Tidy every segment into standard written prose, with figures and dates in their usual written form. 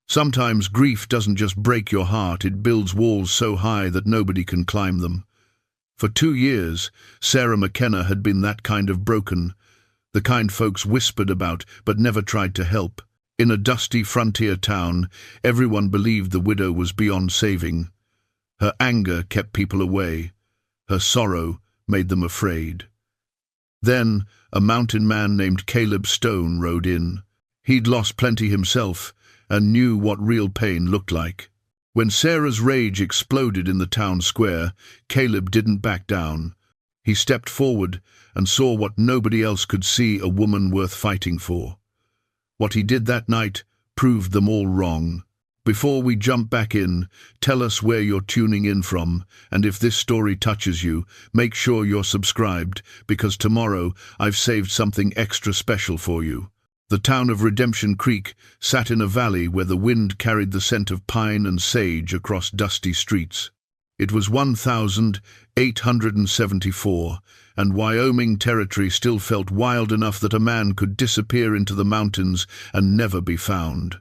Sometimes grief doesn't just break your heart, it builds walls so high that nobody can climb them. For 2 years, Sarah McKenna had been that kind of broken, the kind folks whispered about but never tried to help. In a dusty frontier town, everyone believed the widow was beyond saving. Her anger kept people away. Her sorrow made them afraid. Then, a mountain man named Caleb Stone rode in. He'd lost plenty himself and knew what real pain looked like. When Sarah's rage exploded in the town square, Caleb didn't back down. He stepped forward and saw what nobody else could see, a woman worth fighting for. What he did that night proved them all wrong. Before we jump back in, tell us where you're tuning in from, and if this story touches you, make sure you're subscribed, because tomorrow I've saved something extra special for you. The town of Redemption Creek sat in a valley where the wind carried the scent of pine and sage across dusty streets. It was 1874, and Wyoming territory still felt wild enough that a man could disappear into the mountains and never be found.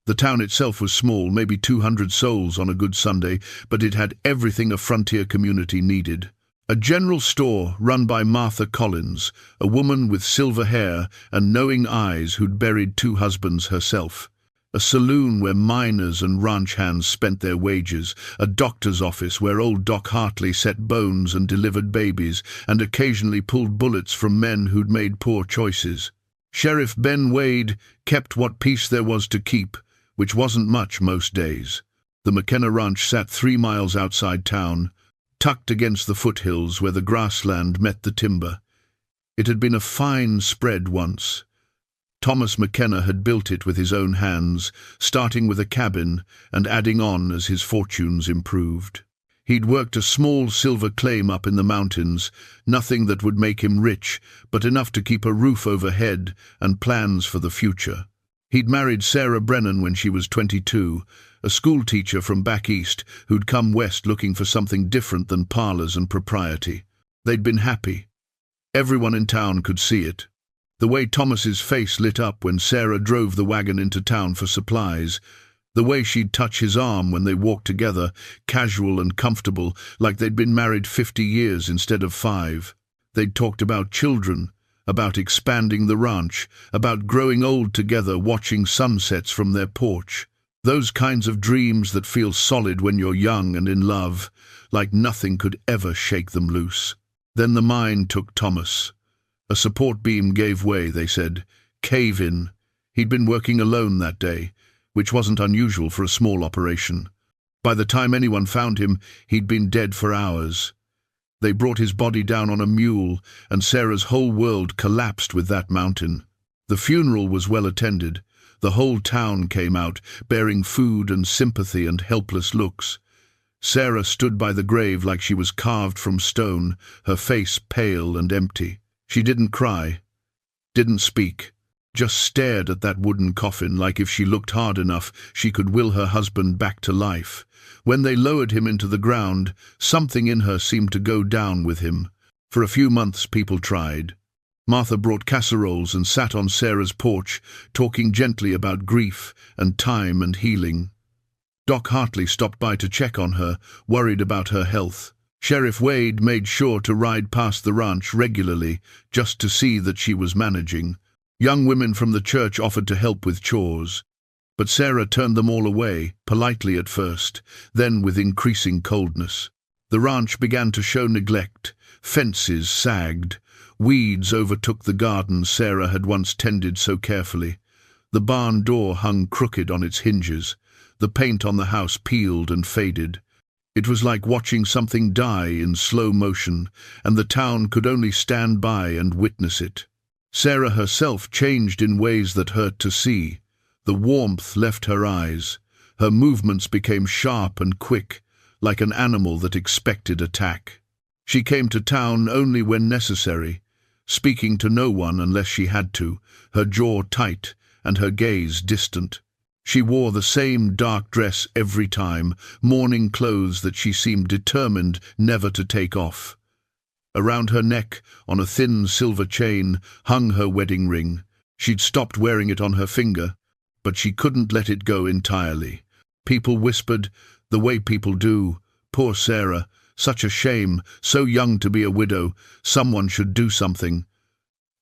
The town itself was small, maybe 200 souls on a good Sunday, but it had everything a frontier community needed. A general store run by Martha Collins, a woman with silver hair and knowing eyes who'd buried 2 husbands herself. A saloon where miners and ranch hands spent their wages, a doctor's office where old Doc Hartley set bones and delivered babies, and occasionally pulled bullets from men who'd made poor choices. Sheriff Ben Wade kept what peace there was to keep, which wasn't much most days. The McKenna Ranch sat 3 miles outside town, tucked against the foothills where the grassland met the timber. It had been a fine spread once. Thomas McKenna had built it with his own hands, starting with a cabin and adding on as his fortunes improved. He'd worked a small silver claim up in the mountains, nothing that would make him rich, but enough to keep a roof overhead and plans for the future. He'd married Sarah Brennan when she was 22, a schoolteacher from back east who'd come west looking for something different than parlors and propriety. They'd been happy. Everyone in town could see it. The way Thomas's face lit up when Sarah drove the wagon into town for supplies, the way she'd touch his arm when they walked together, casual and comfortable, like they'd been married 50 years instead of 5. They'd talked about children, about expanding the ranch, about growing old together, watching sunsets from their porch. Those kinds of dreams that feel solid when you're young and in love, like nothing could ever shake them loose. Then the mine took Thomas. A support beam gave way, they said. Cave in. He'd been working alone that day, which wasn't unusual for a small operation. By the time anyone found him, he'd been dead for hours. They brought his body down on a mule, and Sarah's whole world collapsed with that mountain. The funeral was well attended. The whole town came out, bearing food and sympathy and helpless looks. Sarah stood by the grave like she was carved from stone, her face pale and empty. She didn't cry, didn't speak, just stared at that wooden coffin like if she looked hard enough she could will her husband back to life. When they lowered him into the ground, something in her seemed to go down with him. For a few months people tried. Martha brought casseroles and sat on Sarah's porch, talking gently about grief and time and healing. Doc Hartley stopped by to check on her, worried about her health. Sheriff Wade made sure to ride past the ranch regularly, just to see that she was managing. Young women from the church offered to help with chores. But Sarah turned them all away, politely at first, then with increasing coldness. The ranch began to show neglect. Fences sagged. Weeds overtook the garden Sarah had once tended so carefully. The barn door hung crooked on its hinges. The paint on the house peeled and faded. It was like watching something die in slow motion, and the town could only stand by and witness it. Sarah herself changed in ways that hurt to see. The warmth left her eyes. Her movements became sharp and quick, like an animal that expected attack. She came to town only when necessary, speaking to no one unless she had to, her jaw tight and her gaze distant. She wore the same dark dress every time, mourning clothes that she seemed determined never to take off. Around her neck, on a thin silver chain, hung her wedding ring. She'd stopped wearing it on her finger, but she couldn't let it go entirely. People whispered, the way people do, poor Sarah, such a shame, so young to be a widow, someone should do something.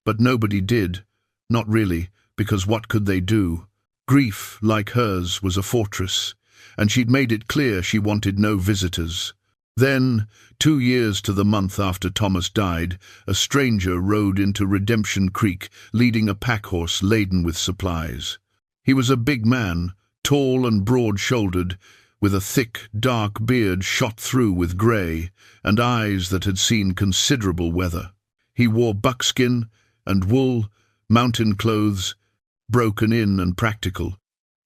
But nobody did, not really, because what could they do? Grief, like hers, was a fortress, and she'd made it clear she wanted no visitors. Then, 2 years to the month after Thomas died, a stranger rode into Redemption Creek, leading a pack-horse laden with supplies. He was a big man, tall and broad-shouldered, with a thick, dark beard shot through with grey, and eyes that had seen considerable weather. He wore buckskin and wool, mountain clothes, broken in and practical.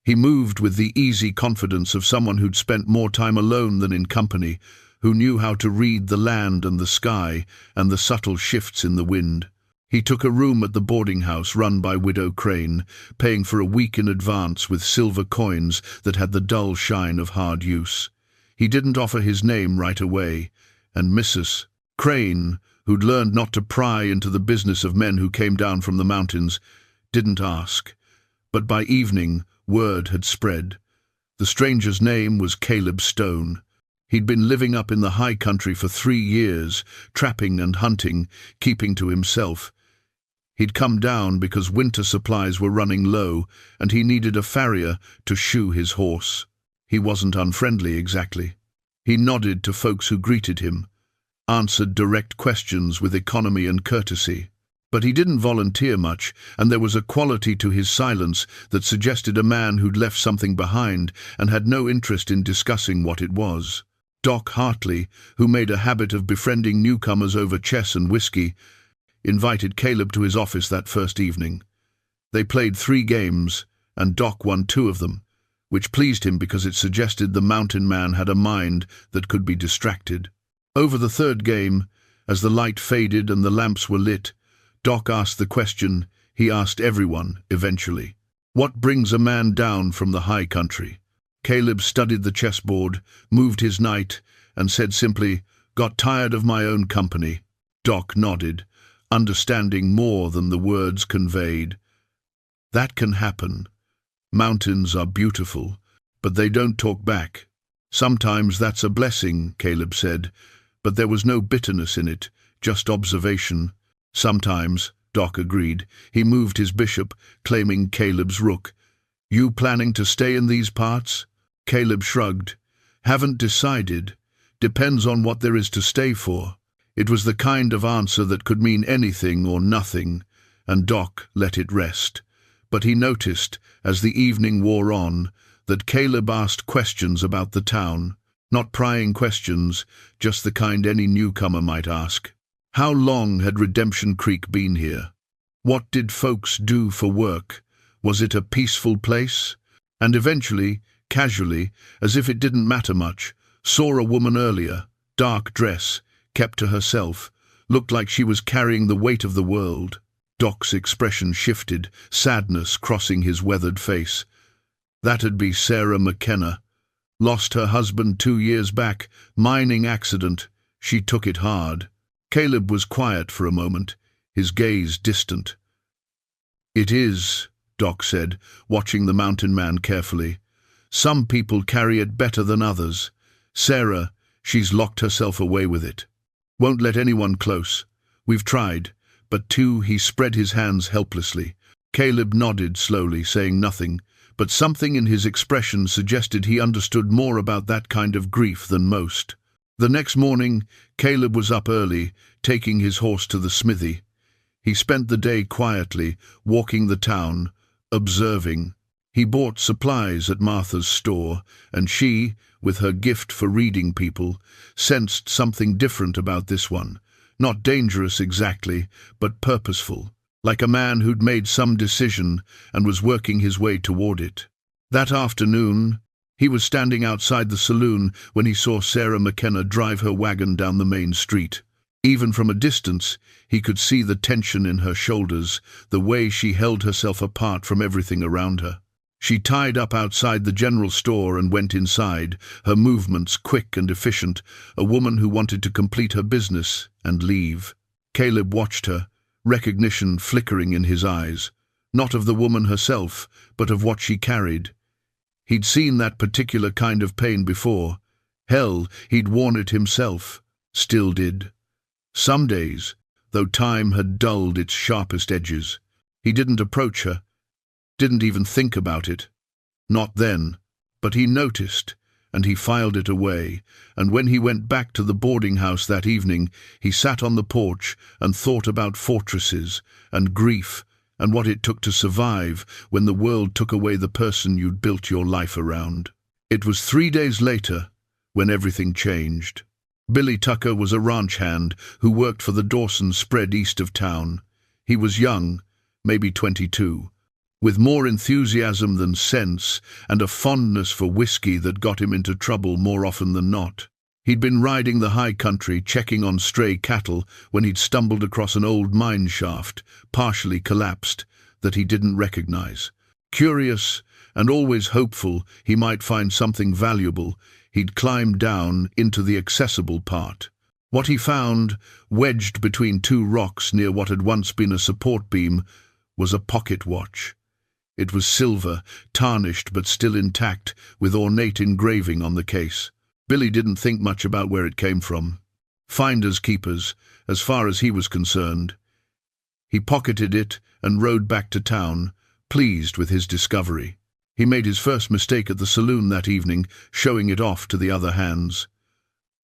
He moved with the easy confidence of someone who'd spent more time alone than in company, who knew how to read the land and the sky and the subtle shifts in the wind. He took a room at the boarding house run by Widow Crane, paying for a week in advance with silver coins that had the dull shine of hard use. He didn't offer his name right away, and Mrs. Crane, who'd learned not to pry into the business of men who came down from the mountains, didn't ask. But by evening, word had spread. The stranger's name was Caleb Stone. He'd been living up in the high country for 3 years, trapping and hunting, keeping to himself. He'd come down because winter supplies were running low, and he needed a farrier to shoe his horse. He wasn't unfriendly exactly. He nodded to folks who greeted him, answered direct questions with economy and courtesy. But he didn't volunteer much, and there was a quality to his silence that suggested a man who'd left something behind and had no interest in discussing what it was. Doc Hartley, who made a habit of befriending newcomers over chess and whiskey, invited Caleb to his office that first evening. They played 3 games, and Doc won 2 of them, which pleased him because it suggested the mountain man had a mind that could be distracted. Over the 3rd game, as the light faded and the lamps were lit, Doc asked the question he asked everyone eventually. What brings a man down from the high country? Caleb studied the chessboard, moved his knight, and said simply, "Got tired of my own company." Doc nodded, understanding more than the words conveyed. That can happen. Mountains are beautiful, but they don't talk back. Sometimes that's a blessing, Caleb said, but there was no bitterness in it, just observation. Sometimes, Doc agreed. He moved his bishop, claiming Caleb's rook. You planning to stay in these parts? Caleb shrugged. Haven't decided. Depends on what there is to stay for. It was the kind of answer that could mean anything or nothing, and Doc let it rest. But he noticed, as the evening wore on, that Caleb asked questions about the town. Not prying questions, just the kind any newcomer might ask. How long had Redemption Creek been here? What did folks do for work? Was it a peaceful place? And eventually, casually, as if it didn't matter much, saw a woman earlier, dark dress, kept to herself, looked like she was carrying the weight of the world. Doc's expression shifted, sadness crossing his weathered face. That'd be Sarah McKenna. Lost her husband 2 years back, mining accident. She took it hard. Caleb was quiet for a moment, his gaze distant. It is, Doc said, watching the mountain man carefully. Some people carry it better than others. Sarah, she's locked herself away with it. Won't let anyone close. We've tried, but he spread his hands helplessly. Caleb nodded slowly, saying nothing, but something in his expression suggested he understood more about that kind of grief than most. The next morning, Caleb was up early, taking his horse to the smithy. He spent the day quietly, walking the town, observing. He bought supplies at Martha's store, and she, with her gift for reading people, sensed something different about this one. Not dangerous exactly, but purposeful, like a man who'd made some decision and was working his way toward it. That afternoon, he was standing outside the saloon when he saw Sarah McKenna drive her wagon down the main street. Even from a distance, he could see the tension in her shoulders, the way she held herself apart from everything around her. She tied up outside the general store and went inside, her movements quick and efficient, a woman who wanted to complete her business and leave. Caleb watched her, recognition flickering in his eyes. Not of the woman herself, but of what she carried. He'd seen that particular kind of pain before. Hell, he'd worn it himself. Still did. Some days, though time had dulled its sharpest edges, he didn't approach her, didn't even think about it. Not then, but he noticed, and he filed it away, and when he went back to the boarding house that evening, he sat on the porch and thought about fortresses, and grief, and what it took to survive when the world took away the person you'd built your life around. It was 3 days later when everything changed. Billy Tucker was a ranch hand who worked for the Dawson spread east of town. He was young, maybe 22, with more enthusiasm than sense and a fondness for whiskey that got him into trouble more often than not. He'd been riding the high country checking on stray cattle when he'd stumbled across an old mine shaft, partially collapsed, that he didn't recognize. Curious and always hopeful he might find something valuable, he'd climbed down into the accessible part. What he found, wedged between two rocks near what had once been a support beam, was a pocket watch. It was silver, tarnished but still intact, with ornate engraving on the case. Billy didn't think much about where it came from. Finders keepers, as far as he was concerned. He pocketed it and rode back to town, pleased with his discovery. He made his first mistake at the saloon that evening, showing it off to the other hands.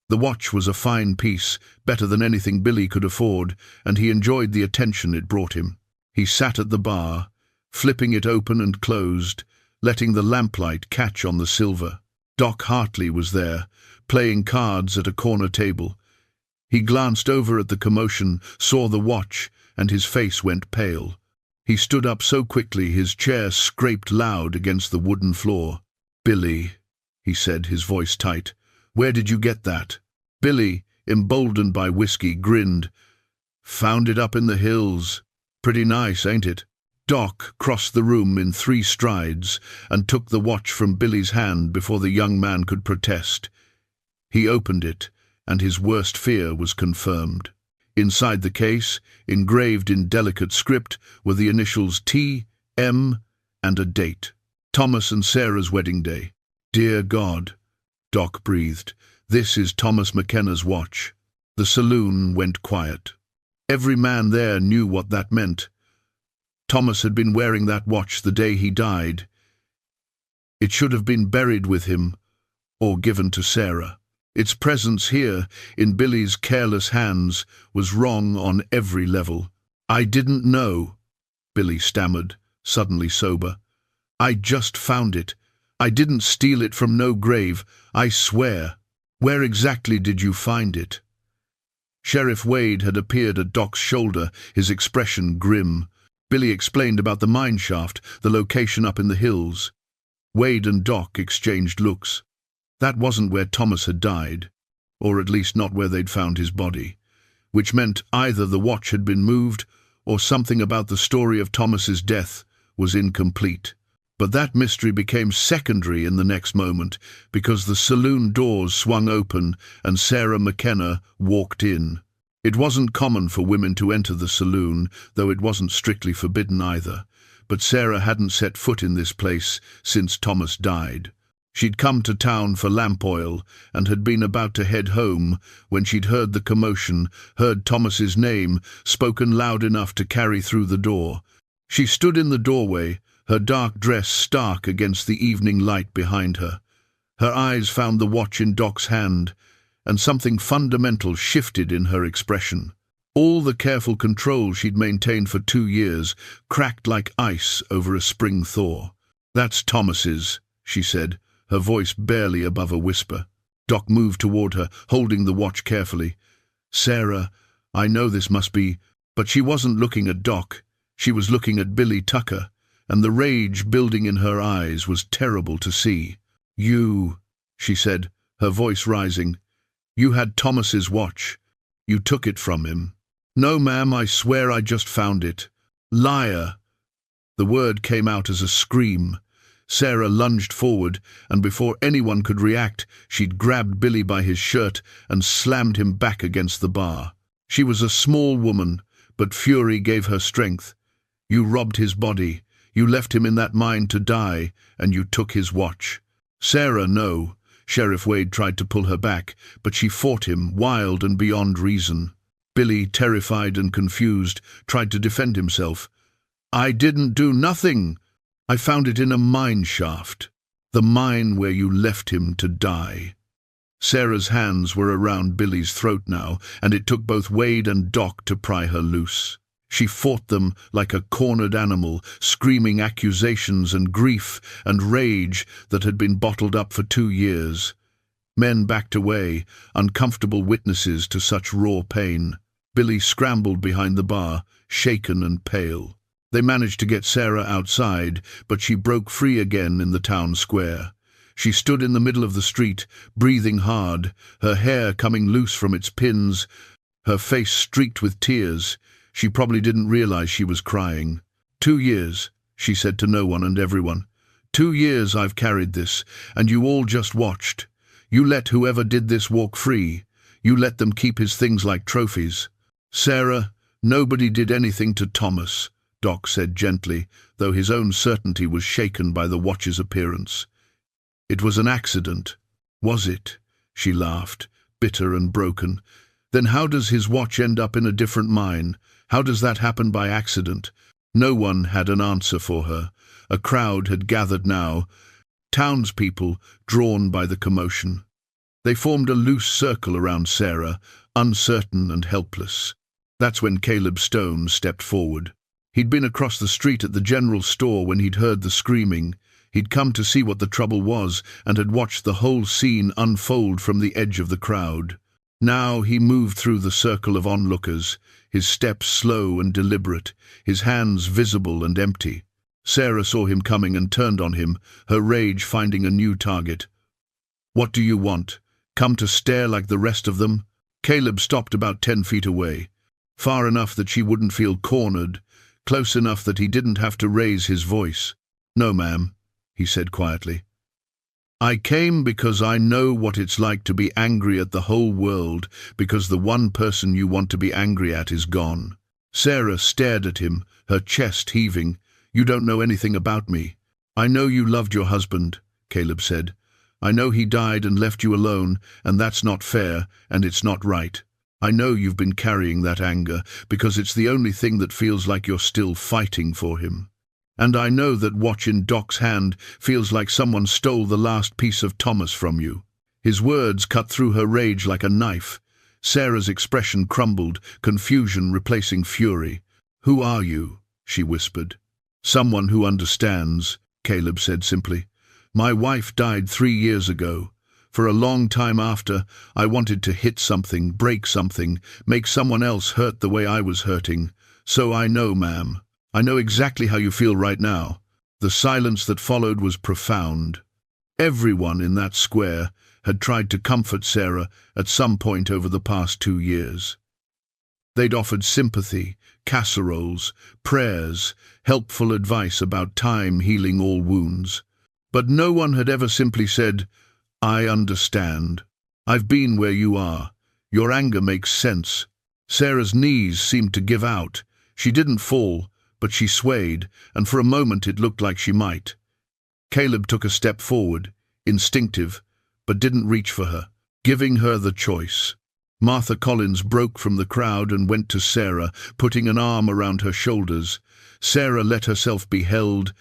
The watch was a fine piece, better than anything Billy could afford, and he enjoyed the attention it brought him. He sat at the bar, flipping it open and closed, letting the lamplight catch on the silver. Doc Hartley was there, playing cards at a corner table. He glanced over at the commotion, saw the watch, and his face went pale. He stood up so quickly his chair scraped loud against the wooden floor. "Billy," he said, his voice tight, "where did you get that?" Billy, emboldened by whiskey, grinned. "Found it up in the hills. Pretty nice, ain't it?" Doc crossed the room in 3 strides and took the watch from Billy's hand before the young man could protest. He opened it, and his worst fear was confirmed. Inside the case, engraved in delicate script, were the initials T.M. and a date. Thomas and Sarah's wedding day. "Dear God," Doc breathed, "this is Thomas McKenna's watch." The saloon went quiet. Every man there knew what that meant. Thomas had been wearing that watch the day he died. It should have been buried with him, or given to Sarah. Its presence here, in Billy's careless hands, was wrong on every level. "I didn't know," Billy stammered, suddenly sober. "I just found it. I didn't steal it from no grave, I swear." "Where exactly did you find it?" Sheriff Wade had appeared at Doc's shoulder, his expression grim. Billy explained about the mine shaft, the location up in the hills. Wade and Doc exchanged looks. That wasn't where Thomas had died, or at least not where they'd found his body, which meant either the watch had been moved or something about the story of Thomas's death was incomplete. But that mystery became secondary in the next moment, because the saloon doors swung open and Sarah McKenna walked in. It wasn't common for women to enter the saloon, though it wasn't strictly forbidden either, but Sarah hadn't set foot in this place since Thomas died. She'd come to town for lamp oil and had been about to head home when she'd heard the commotion, heard Thomas's name, spoken loud enough to carry through the door. She stood in the doorway, her dark dress stark against the evening light behind her. Her eyes found the watch in Doc's hand, and something fundamental shifted in her expression. All the careful control she'd maintained for 2 years cracked like ice over a spring thaw. "That's Thomas's," she said, her voice barely above a whisper. Doc moved toward her, holding the watch carefully. "Sarah, I know this must be—" But she wasn't looking at Doc. She was looking at Billy Tucker, and the rage building in her eyes was terrible to see. "You," she said, her voice rising, "you had Thomas's watch. You took it from him." "No, ma'am, I swear I just found it." "Liar!" The word came out as a scream. Sarah lunged forward, and before anyone could react, she'd grabbed Billy by his shirt and slammed him back against the bar. She was a small woman, but fury gave her strength. You robbed his body. You left him in that mine to die, and you took his watch." "Sarah, no." Sheriff Wade tried to pull her back, but she fought him, wild and beyond reason. Billy, terrified and confused, tried to defend himself. "I didn't do nothing. I found it in a mine shaft. The mine where you left him to die." Sarah's hands were around Billy's throat now, and it took both Wade and Doc to pry her loose. She fought them like a cornered animal, screaming accusations and grief and rage that had been bottled up for 2 years. Men backed away, uncomfortable witnesses to such raw pain. Billy scrambled behind the bar, shaken and pale. They managed to get Sarah outside, but she broke free again in the town square. She stood in the middle of the street, breathing hard, her hair coming loose from its pins, her face streaked with tears. She probably didn't realize she was crying. 2 years, she said to no one and everyone. 2 years I've carried this, and you all just watched. You let whoever did this walk free. You let them keep his things like trophies. Sarah, nobody did anything to Thomas, Doc said gently, though his own certainty was shaken by the watch's appearance. It was an accident. Was it? She laughed, bitter and broken. Then how does his watch end up in a different mine? How does that happen by accident? No one had an answer for her. A crowd had gathered now, townspeople drawn by the commotion. They formed a loose circle around Sarah, uncertain and helpless. That's when Caleb Stone stepped forward. He'd been across the street at the general store when he'd heard the screaming. He'd come to see what the trouble was and had watched the whole scene unfold from the edge of the crowd. Now he moved through the circle of onlookers, his steps slow and deliberate, his hands visible and empty. Sarah saw him coming and turned on him, her rage finding a new target. "What do you want? Come to stare like the rest of them?" Caleb stopped about 10 feet away, far enough that she wouldn't feel cornered, close enough that he didn't have to raise his voice. "No, ma'am," he said quietly. "I came because I know what it's like to be angry at the whole world because the one person you want to be angry at is gone." Sarah stared at him, her chest heaving. "You don't know anything about me." "I know you loved your husband," Caleb said. "I know he died and left you alone, and that's not fair, and it's not right. I know you've been carrying that anger, because it's the only thing that feels like you're still fighting for him. And I know that watch in Doc's hand feels like someone stole the last piece of Thomas from you." His words cut through her rage like a knife. Sarah's expression crumbled, confusion replacing fury. "Who are you?" she whispered. "Someone who understands," Caleb said simply. "My wife died 3 years ago. For a long time after, I wanted to hit something, break something, make someone else hurt the way I was hurting. So I know, ma'am. I know exactly how you feel right now." The silence that followed was profound. Everyone in that square had tried to comfort Sarah at some point over the past 2 years. They'd offered sympathy, casseroles, prayers, helpful advice about time healing all wounds. But no one had ever simply said, "I understand. I've been where you are. Your anger makes sense." Sarah's knees seemed to give out. She didn't fall, but she swayed, and for a moment it looked like she might. Caleb took a step forward, instinctive, but didn't reach for her, giving her the choice. Martha Collins broke from the crowd and went to Sarah, putting an arm around her shoulders. Sarah let herself be held,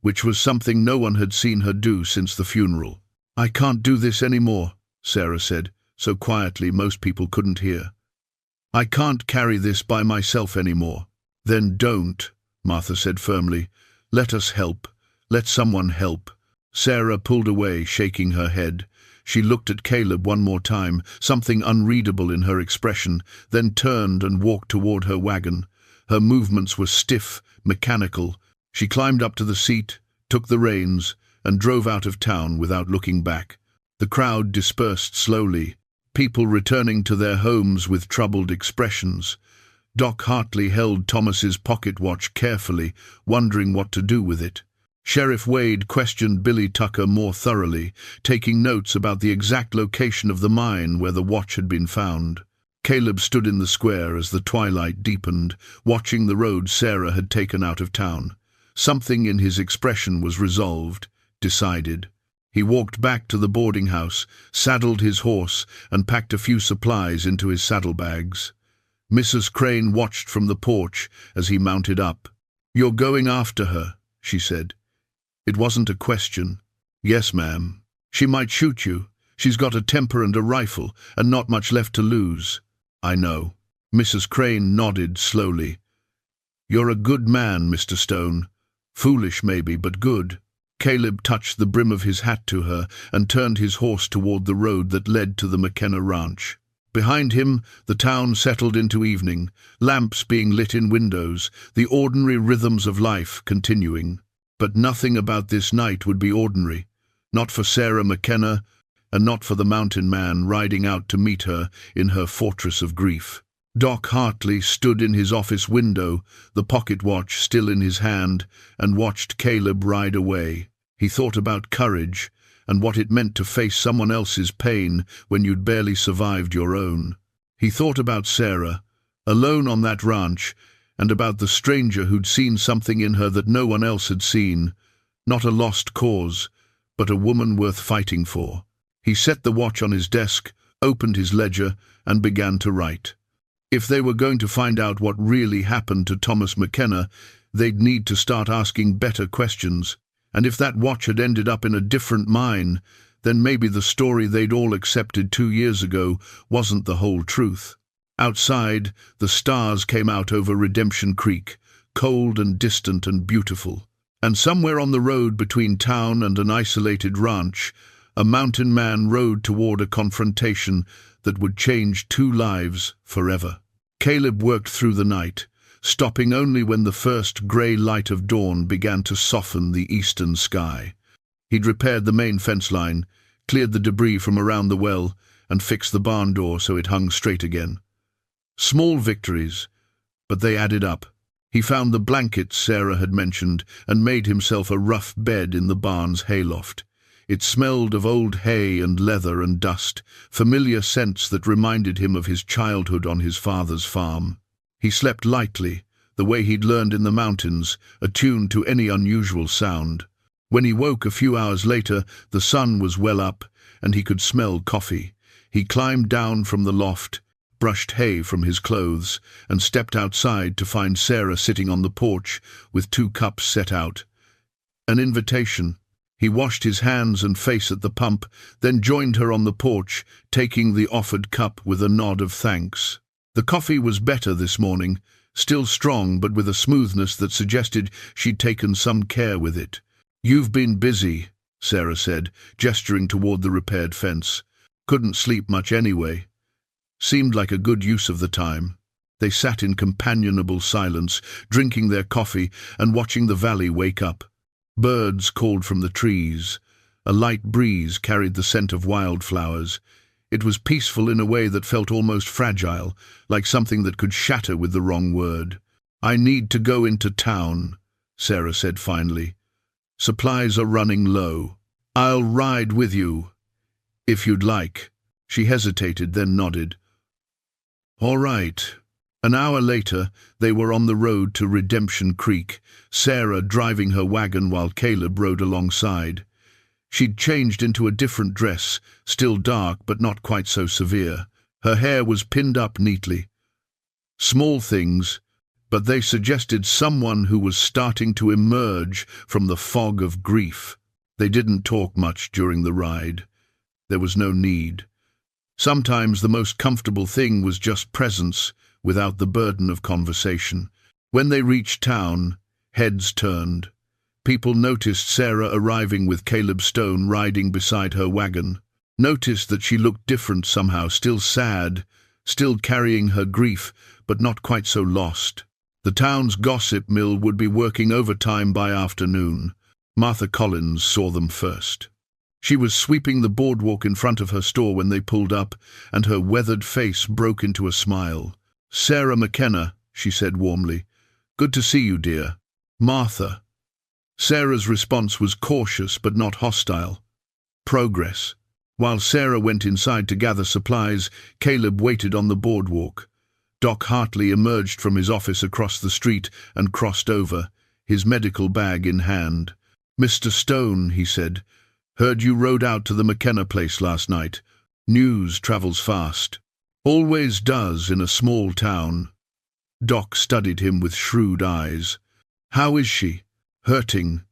which was something no one had seen her do since the funeral. "I can't do this anymore," Sarah said, so quietly most people couldn't hear. "I can't carry this by myself anymore." "Then don't," Martha said firmly. "Let us help. Let someone help." Sarah pulled away, shaking her head. She looked at Caleb one more time, something unreadable in her expression, then turned and walked toward her wagon. Her movements were stiff, mechanical. She climbed up to the seat, took the reins, and drove out of town without looking back. The crowd dispersed slowly, people returning to their homes with troubled expressions. Doc Hartley held Thomas's pocket watch carefully, wondering what to do with it. Sheriff Wade questioned Billy Tucker more thoroughly, taking notes about the exact location of the mine where the watch had been found. Caleb stood in the square as the twilight deepened, watching the road Sarah had taken out of town. Something in his expression was resolved, decided. He walked back to the boarding house, saddled his horse, and packed a few supplies into his saddlebags. Mrs. Crane watched from the porch as he mounted up. "You're going after her," she said. It wasn't a question. "Yes, ma'am. She might shoot you. She's got a temper and a rifle, and not much left to lose." "I know." Mrs. Crane nodded slowly. "You're a good man, Mr. Stone. Foolish, maybe, but good." Caleb touched the brim of his hat to her and turned his horse toward the road that led to the McKenna ranch. Behind him, the town settled into evening, lamps being lit in windows, the ordinary rhythms of life continuing. But nothing about this night would be ordinary. Not for Sarah McKenna, and not for the mountain man riding out to meet her in her fortress of grief. Doc Hartley stood in his office window, the pocket watch still in his hand, and watched Caleb ride away. He thought about courage, and what it meant to face someone else's pain when you'd barely survived your own. He thought about Sarah, alone on that ranch, and about the stranger who'd seen something in her that no one else had seen. Not a lost cause, but a woman worth fighting for. He set the watch on his desk, opened his ledger, and began to write. If they were going to find out what really happened to Thomas McKenna, they'd need to start asking better questions. And if that watch had ended up in a different mine, then maybe the story they'd all accepted 2 years ago wasn't the whole truth. Outside, the stars came out over Redemption Creek, cold and distant and beautiful. And somewhere on the road between town and an isolated ranch, a mountain man rode toward a confrontation that would change 2 lives forever. Caleb worked through the night, stopping only when the first grey light of dawn began to soften the eastern sky. He'd repaired the main fence line, cleared the debris from around the well, and fixed the barn door so it hung straight again. Small victories, but they added up. He found the blankets Sarah had mentioned and made himself a rough bed in the barn's hayloft. It smelled of old hay and leather and dust, familiar scents that reminded him of his childhood on his father's farm. He slept lightly, the way he'd learned in the mountains, attuned to any unusual sound. When he woke a few hours later, the sun was well up, and he could smell coffee. He climbed down from the loft, brushed hay from his clothes, and stepped outside to find Sarah sitting on the porch with 2 cups set out. An invitation. He washed his hands and face at the pump, then joined her on the porch, taking the offered cup with a nod of thanks. The coffee was better this morning, still strong but with a smoothness that suggested she'd taken some care with it. "You've been busy," Sarah said, gesturing toward the repaired fence. "Couldn't sleep much anyway." Seemed like a good use of the time. They sat in companionable silence, drinking their coffee and watching the valley wake up. Birds called from the trees. A light breeze carried the scent of wildflowers. It was peaceful in a way that felt almost fragile, like something that could shatter with the wrong word. "I need to go into town," Sarah said finally. "Supplies are running low. I'll ride with you, if you'd like." She hesitated, then nodded. "All right." An hour later, they were on the road to Redemption Creek, Sarah driving her wagon while Caleb rode alongside. She'd changed into a different dress, still dark but not quite so severe. Her hair was pinned up neatly. Small things, but they suggested someone who was starting to emerge from the fog of grief. They didn't talk much during the ride. There was no need. Sometimes the most comfortable thing was just presence, without the burden of conversation. When they reached town, heads turned. People noticed Sarah arriving with Caleb Stone riding beside her wagon. Noticed that she looked different somehow, still sad, still carrying her grief, but not quite so lost. The town's gossip mill would be working overtime by afternoon. Martha Collins saw them first. She was sweeping the boardwalk in front of her store when they pulled up, and her weathered face broke into a smile. "Sarah McKenna," she said warmly. "Good to see you, dear." "Martha." Sarah's response was cautious but not hostile. "Progress. While Sarah went inside to gather supplies, Caleb waited on the boardwalk. Doc Hartley emerged from his office across the street and crossed over, his medical bag in hand. "Mr. Stone," he said, "heard you rode out to the McKenna place last night. News travels fast. Always does in a small town." Doc studied him with shrewd eyes. "How is she?" "Hurting,"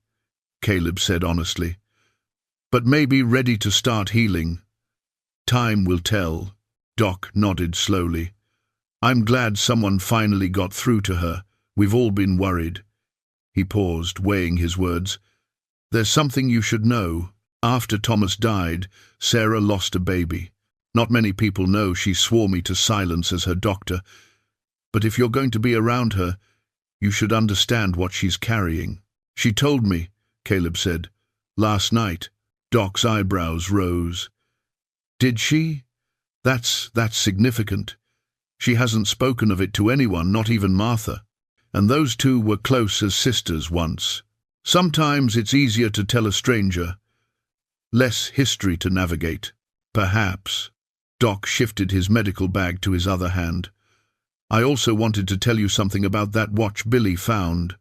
Caleb said honestly. "But maybe ready to start healing. Time will tell." Doc nodded slowly. "I'm glad someone finally got through to her. We've all been worried." He paused, weighing his words. "There's something you should know. After Thomas died, Sarah lost a baby. Not many people know she swore me to silence as her doctor. But if you're going to be around her, you should understand what she's carrying." "She told me," Caleb said. "Last night." Doc's eyebrows rose. "Did she? That's significant. She hasn't spoken of it to anyone, not even Martha. And those two were close as sisters once. Sometimes it's easier to tell a stranger. Less history to navigate. Perhaps." Doc shifted his medical bag to his other hand. "I also wanted to tell you something about that watch Billy found.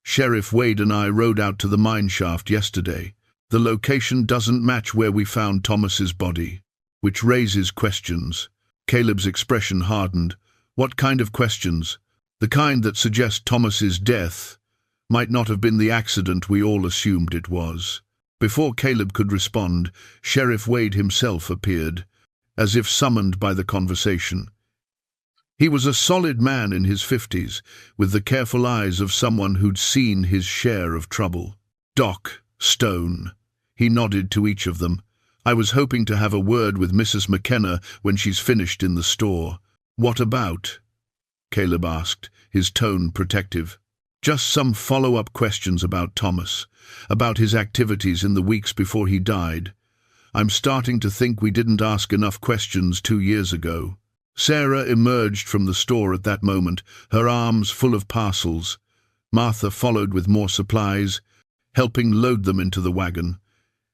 Sheriff Wade and I rode out to the mine shaft yesterday. The location doesn't match where we found Thomas's body, which raises questions." Caleb's expression hardened. "What kind of questions?" "The kind that suggest Thomas's death might not have been the accident we all assumed it was." Before Caleb could respond, Sheriff Wade himself appeared, as if summoned by the conversation. He was a solid man in his 50s, with the careful eyes of someone who'd seen his share of trouble. "Doc, Stone." He nodded to each of them. "I was hoping to have a word with Mrs. McKenna when she's finished in the store." "What about?" Caleb asked, his tone protective. "Just some follow-up questions about Thomas, about his activities in the weeks before he died. I'm starting to think we didn't ask enough questions 2 years ago." Sarah emerged from the store at that moment, her arms full of parcels. Martha followed with more supplies, helping load them into the wagon.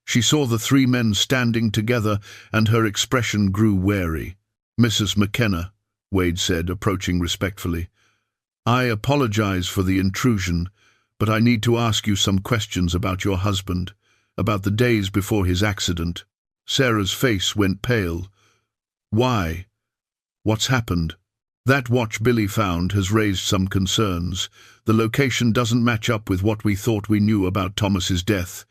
She saw the 3 men standing together, and her expression grew wary. "Mrs. McKenna," Wade said, approaching respectfully, "I apologize for the intrusion, but I need to ask you some questions about your husband, about the days before his accident." Sarah's face went pale. "Why? What's happened?" "That watch Billy found has raised some concerns. The location doesn't match up with what we thought we knew about Thomas's death.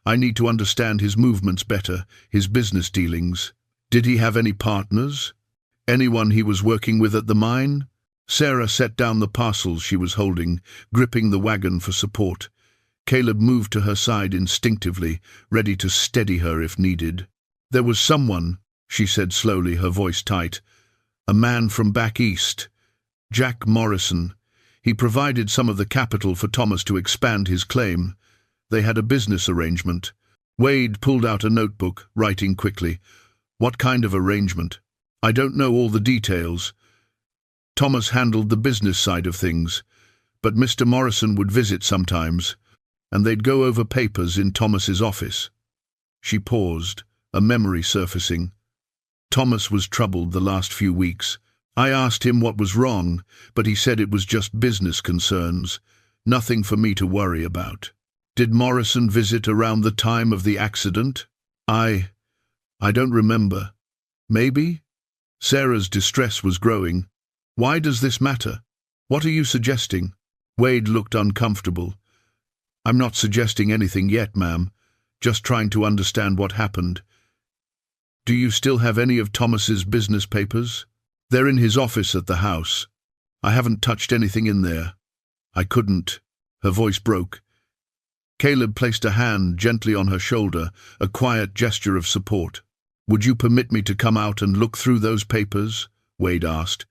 I need to understand his movements better, his business dealings. Did he have any partners? Anyone he was working with at the mine?" Sarah set down the parcels she was holding, gripping the wagon for support. Caleb moved to her side instinctively, ready to steady her if needed. "There was someone," she said slowly, her voice tight. "A man from back east. Jack Morrison. He provided some of the capital for Thomas to expand his claim. They had a business arrangement." Wade pulled out a notebook, writing quickly. "What kind of arrangement?" "I don't know all the details. Thomas handled the business side of things, but Mr. Morrison would visit sometimes, and they'd go over papers in Thomas's office." She paused, a memory surfacing. "Thomas was troubled the last few weeks. I asked him what was wrong, but he said it was just business concerns, nothing for me to worry about." "Did Morrison visit around the time of the accident?" I don't remember. Maybe?" Sarah's distress was growing. "Why does this matter? What are you suggesting?" Wade looked uncomfortable. "I'm not suggesting anything yet, ma'am. Just trying to understand what happened. Do you still have any of Thomas's business papers?" "They're in his office at the house. I haven't touched anything in there." "I couldn't." Her voice broke. Caleb placed a hand gently on her shoulder, a quiet gesture of support. "Would you permit me to come out and look through those papers?" Wade asked.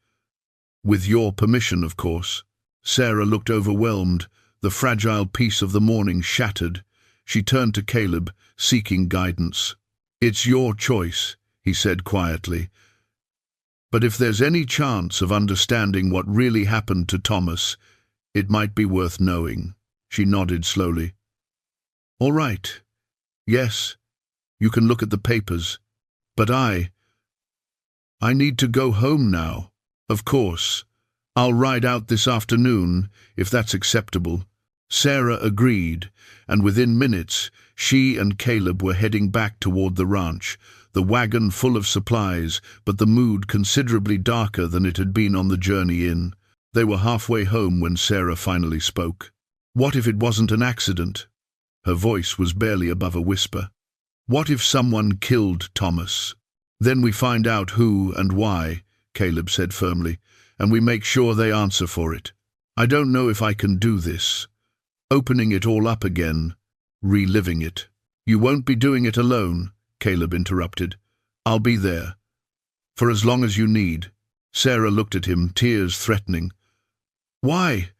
"With your permission, of course." Sarah looked overwhelmed, the fragile peace of the morning shattered. She turned to Caleb, seeking guidance. "It's your choice," he said quietly. "But if there's any chance of understanding what really happened to Thomas, it might be worth knowing." She nodded slowly. "All right. Yes, you can look at the papers." But I need to go home now. Of course. I'll ride out this afternoon, if that's acceptable. Sarah agreed, and within minutes, she and Caleb were heading back toward the ranch, the wagon full of supplies, but the mood considerably darker than it had been on the journey in. They were halfway home when Sarah finally spoke. What if it wasn't an accident? Her voice was barely above a whisper. What if someone killed Thomas? Then we find out who and why, Caleb said firmly, and we make sure they answer for it. I don't know if I can do this. Opening it all up again, reliving it. You won't be doing it alone, Caleb interrupted. I'll be there. For as long as you need. Sarah looked at him, tears threatening. Why?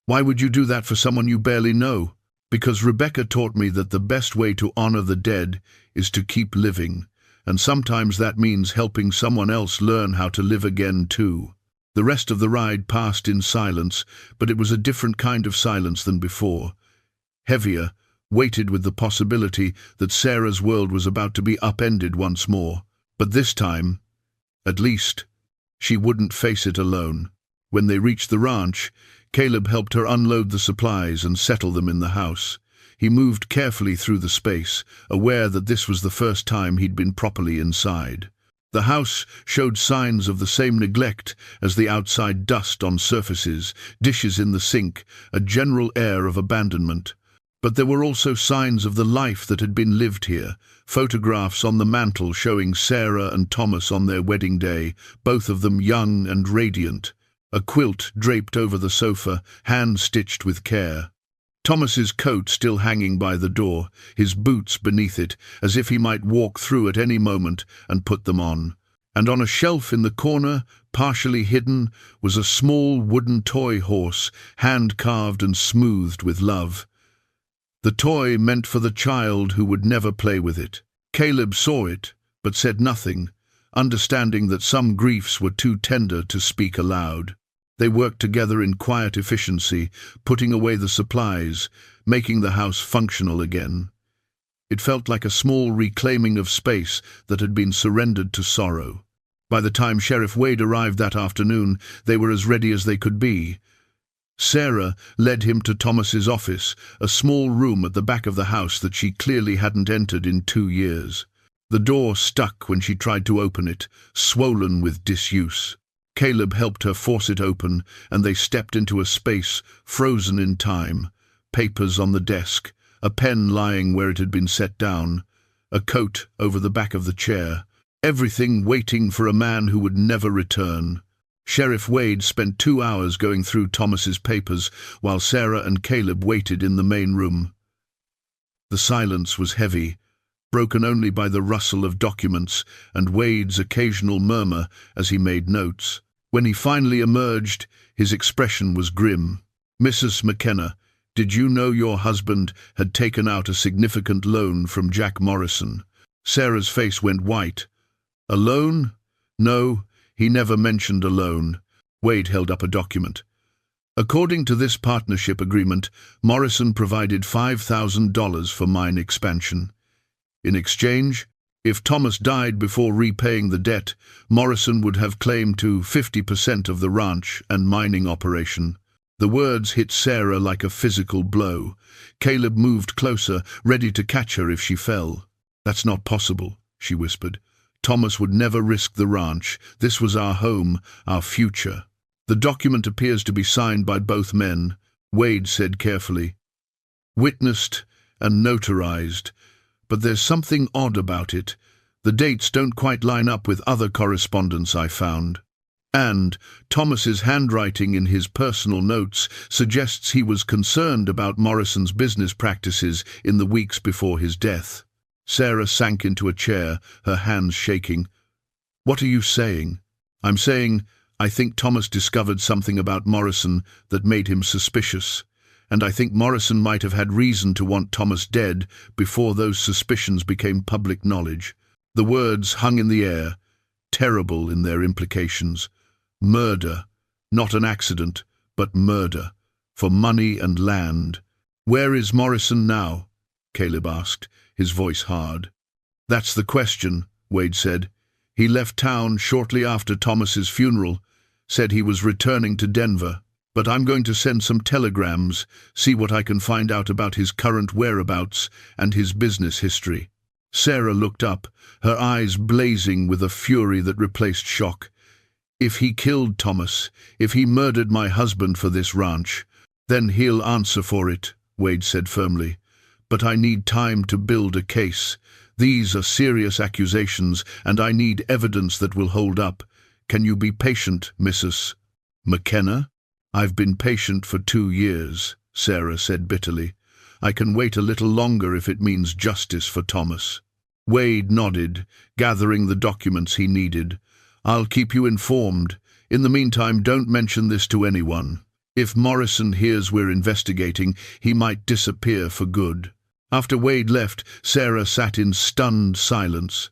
Why would you do that for someone you barely know? Because Rebecca taught me that the best way to honor the dead is to keep living, and sometimes that means helping someone else learn how to live again too. The rest of the ride passed in silence, but it was a different kind of silence than before. Heavier, weighted with the possibility that Sarah's world was about to be upended once more. But this time, at least, she wouldn't face it alone. When they reached the ranch, Caleb helped her unload the supplies and settle them in the house. He moved carefully through the space, aware that this was the first time he'd been properly inside. The house showed signs of the same neglect as the outside: dust on surfaces, dishes in the sink, a general air of abandonment. But there were also signs of the life that had been lived here, photographs on the mantel showing Sarah and Thomas on their wedding day, both of them young and radiant. A quilt draped over the sofa, hand-stitched with care. Thomas's coat still hanging by the door, his boots beneath it, as if he might walk through at any moment and put them on. And on a shelf in the corner, partially hidden, was a small wooden toy horse, hand-carved and smoothed with love. The toy meant for the child who would never play with it. Caleb saw it, but said nothing, understanding that some griefs were too tender to speak aloud. They worked together in quiet efficiency, putting away the supplies, making the house functional again. It felt like a small reclaiming of space that had been surrendered to sorrow. By the time Sheriff Wade arrived that afternoon, they were as ready as they could be. Sarah led him to Thomas's office, a small room at the back of the house that she clearly hadn't entered in 2 years. The door stuck when she tried to open it, swollen with disuse. Caleb helped her force it open, and they stepped into a space frozen in time. Papers on the desk, a pen lying where it had been set down, a coat over the back of the chair, everything waiting for a man who would never return. Sheriff Wade spent 2 hours going through Thomas's papers while Sarah and Caleb waited in the main room. The silence was heavy, broken only by the rustle of documents and Wade's occasional murmur as he made notes. When he finally emerged, his expression was grim. "Mrs. McKenna, did you know your husband had taken out a significant loan from Jack Morrison?" Sarah's face went white. "A loan? No, he never mentioned a loan." Wade held up a document. "According to this partnership agreement, Morrison provided $5,000 for mine expansion. In exchange, if Thomas died before repaying the debt, Morrison would have claim to 50% of the ranch and mining operation." The words hit Sarah like a physical blow. Caleb moved closer, ready to catch her if she fell. "That's not possible," she whispered. "Thomas would never risk the ranch. This was our home, our future." "The document appears to be signed by both men," Wade said carefully. "Witnessed and notarized. But there's something odd about it. The dates don't quite line up with other correspondence I found. And Thomas's handwriting in his personal notes suggests he was concerned about Morrison's business practices in the weeks before his death." Sarah sank into a chair, her hands shaking. "What are you saying?" "I'm saying I think Thomas discovered something about Morrison that made him suspicious. And I think Morrison might have had reason to want Thomas dead before those suspicions became public knowledge." The words hung in the air, terrible in their implications. Murder, not an accident, but murder, for money and land. "Where is Morrison now?" Caleb asked, his voice hard. "That's the question," Wade said. "He left town shortly after Thomas's funeral, said he was returning to Denver. But I'm going to send some telegrams, see what I can find out about his current whereabouts and his business history." Sarah looked up, her eyes blazing with a fury that replaced shock. "If he killed Thomas, if he murdered my husband for this ranch, then he'll answer for it," Wade said firmly. "But I need time to build a case. These are serious accusations, and I need evidence that will hold up. Can you be patient, Mrs. McKenna?" "I've been patient for 2 years," Sarah said bitterly. "I can wait a little longer if it means justice for Thomas." Wade nodded, gathering the documents he needed. "I'll keep you informed. In the meantime, don't mention this to anyone. If Morrison hears we're investigating, he might disappear for good." After Wade left, Sarah sat in stunned silence.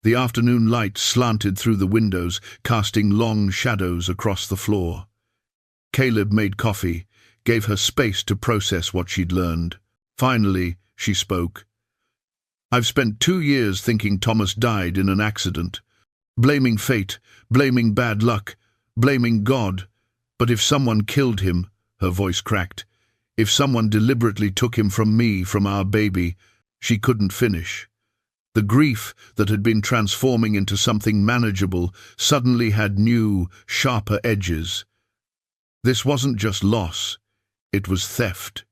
The afternoon light slanted through the windows, casting long shadows across the floor. Caleb made coffee, gave her space to process what she'd learned. Finally, she spoke. "I've spent 2 years thinking Thomas died in an accident. Blaming fate, blaming bad luck, blaming God. But if someone killed him," her voice cracked, "if someone deliberately took him from me, from our baby," she couldn't finish. The grief that had been transforming into something manageable suddenly had new, sharper edges. This wasn't just loss. It was theft.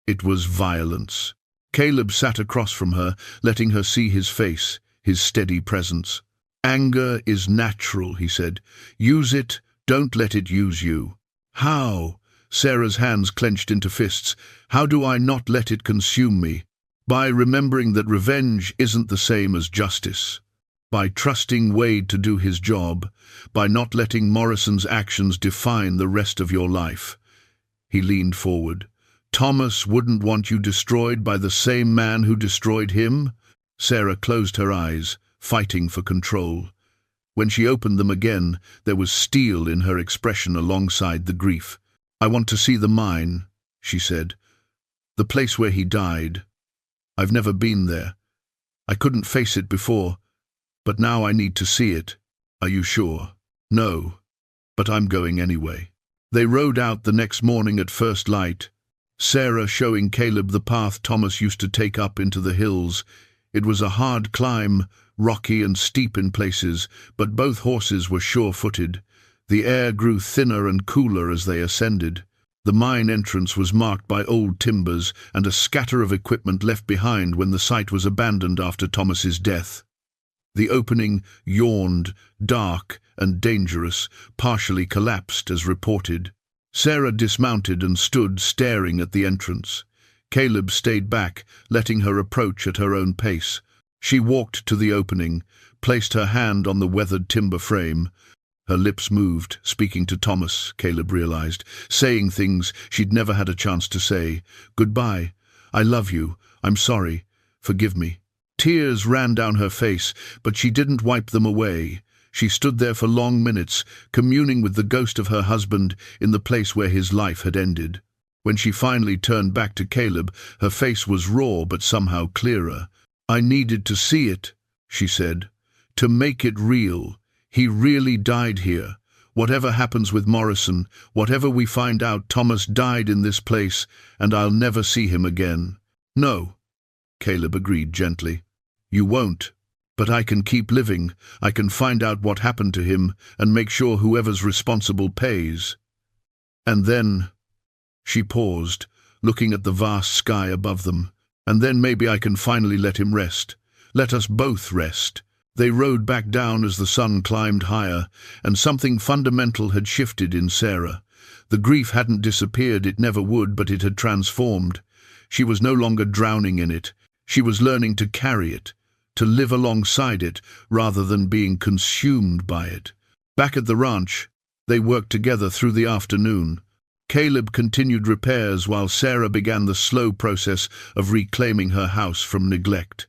It was violence. Caleb sat across from her, letting her see his face, his steady presence. "Anger is natural," he said. "Use it, don't let it use you." "How?" Sarah's hands clenched into fists. "How do I not let it consume me?" "By remembering that revenge isn't the same as justice. By trusting Wade to do his job. By not letting Morrison's actions define the rest of your life." He leaned forward. "Thomas wouldn't want you destroyed by the same man who destroyed him?" Sarah closed her eyes, fighting for control. When she opened them again, there was steel in her expression alongside the grief. "I want to see the mine," she said. "The place where he died. I've never been there. I couldn't face it before, but now I need to see it." "Are you sure?" "No, but I'm going anyway." They rode out the next morning at first light, Sarah showing Caleb the path Thomas used to take up into the hills. It was a hard climb, rocky and steep in places, but both horses were sure-footed. The air grew thinner and cooler as they ascended. The mine entrance was marked by old timbers and a scatter of equipment left behind when the site was abandoned after Thomas's death. The opening yawned, dark and dangerous, partially collapsed as reported. Sarah dismounted and stood staring at the entrance. Caleb stayed back, letting her approach at her own pace. She walked to the opening, placed her hand on the weathered timber frame. Her lips moved, speaking to Thomas, Caleb realized, saying things she'd never had a chance to say. "Goodbye. I love you. I'm sorry. Forgive me." Tears ran down her face, but she didn't wipe them away. She stood there for long minutes, communing with the ghost of her husband in the place where his life had ended. When she finally turned back to Caleb, her face was raw but somehow clearer. "I needed to see it," she said, "to make it real. He really died here. Whatever happens with Morrison, whatever we find out, Thomas died in this place, and I'll never see him again." "No," Caleb agreed gently. "You won't. But I can keep living. I can find out what happened to him and make sure whoever's responsible pays." And then, she paused, looking at the vast sky above them. "And then maybe I can finally let him rest. Let us both rest." They rode back down as the sun climbed higher, and something fundamental had shifted in Sarah. The grief hadn't disappeared, it never would, but it had transformed. She was no longer drowning in it. She was learning to carry it, to live alongside it rather than being consumed by it. Back at the ranch, they worked together through the afternoon. Caleb continued repairs while Sarah began the slow process of reclaiming her house from neglect.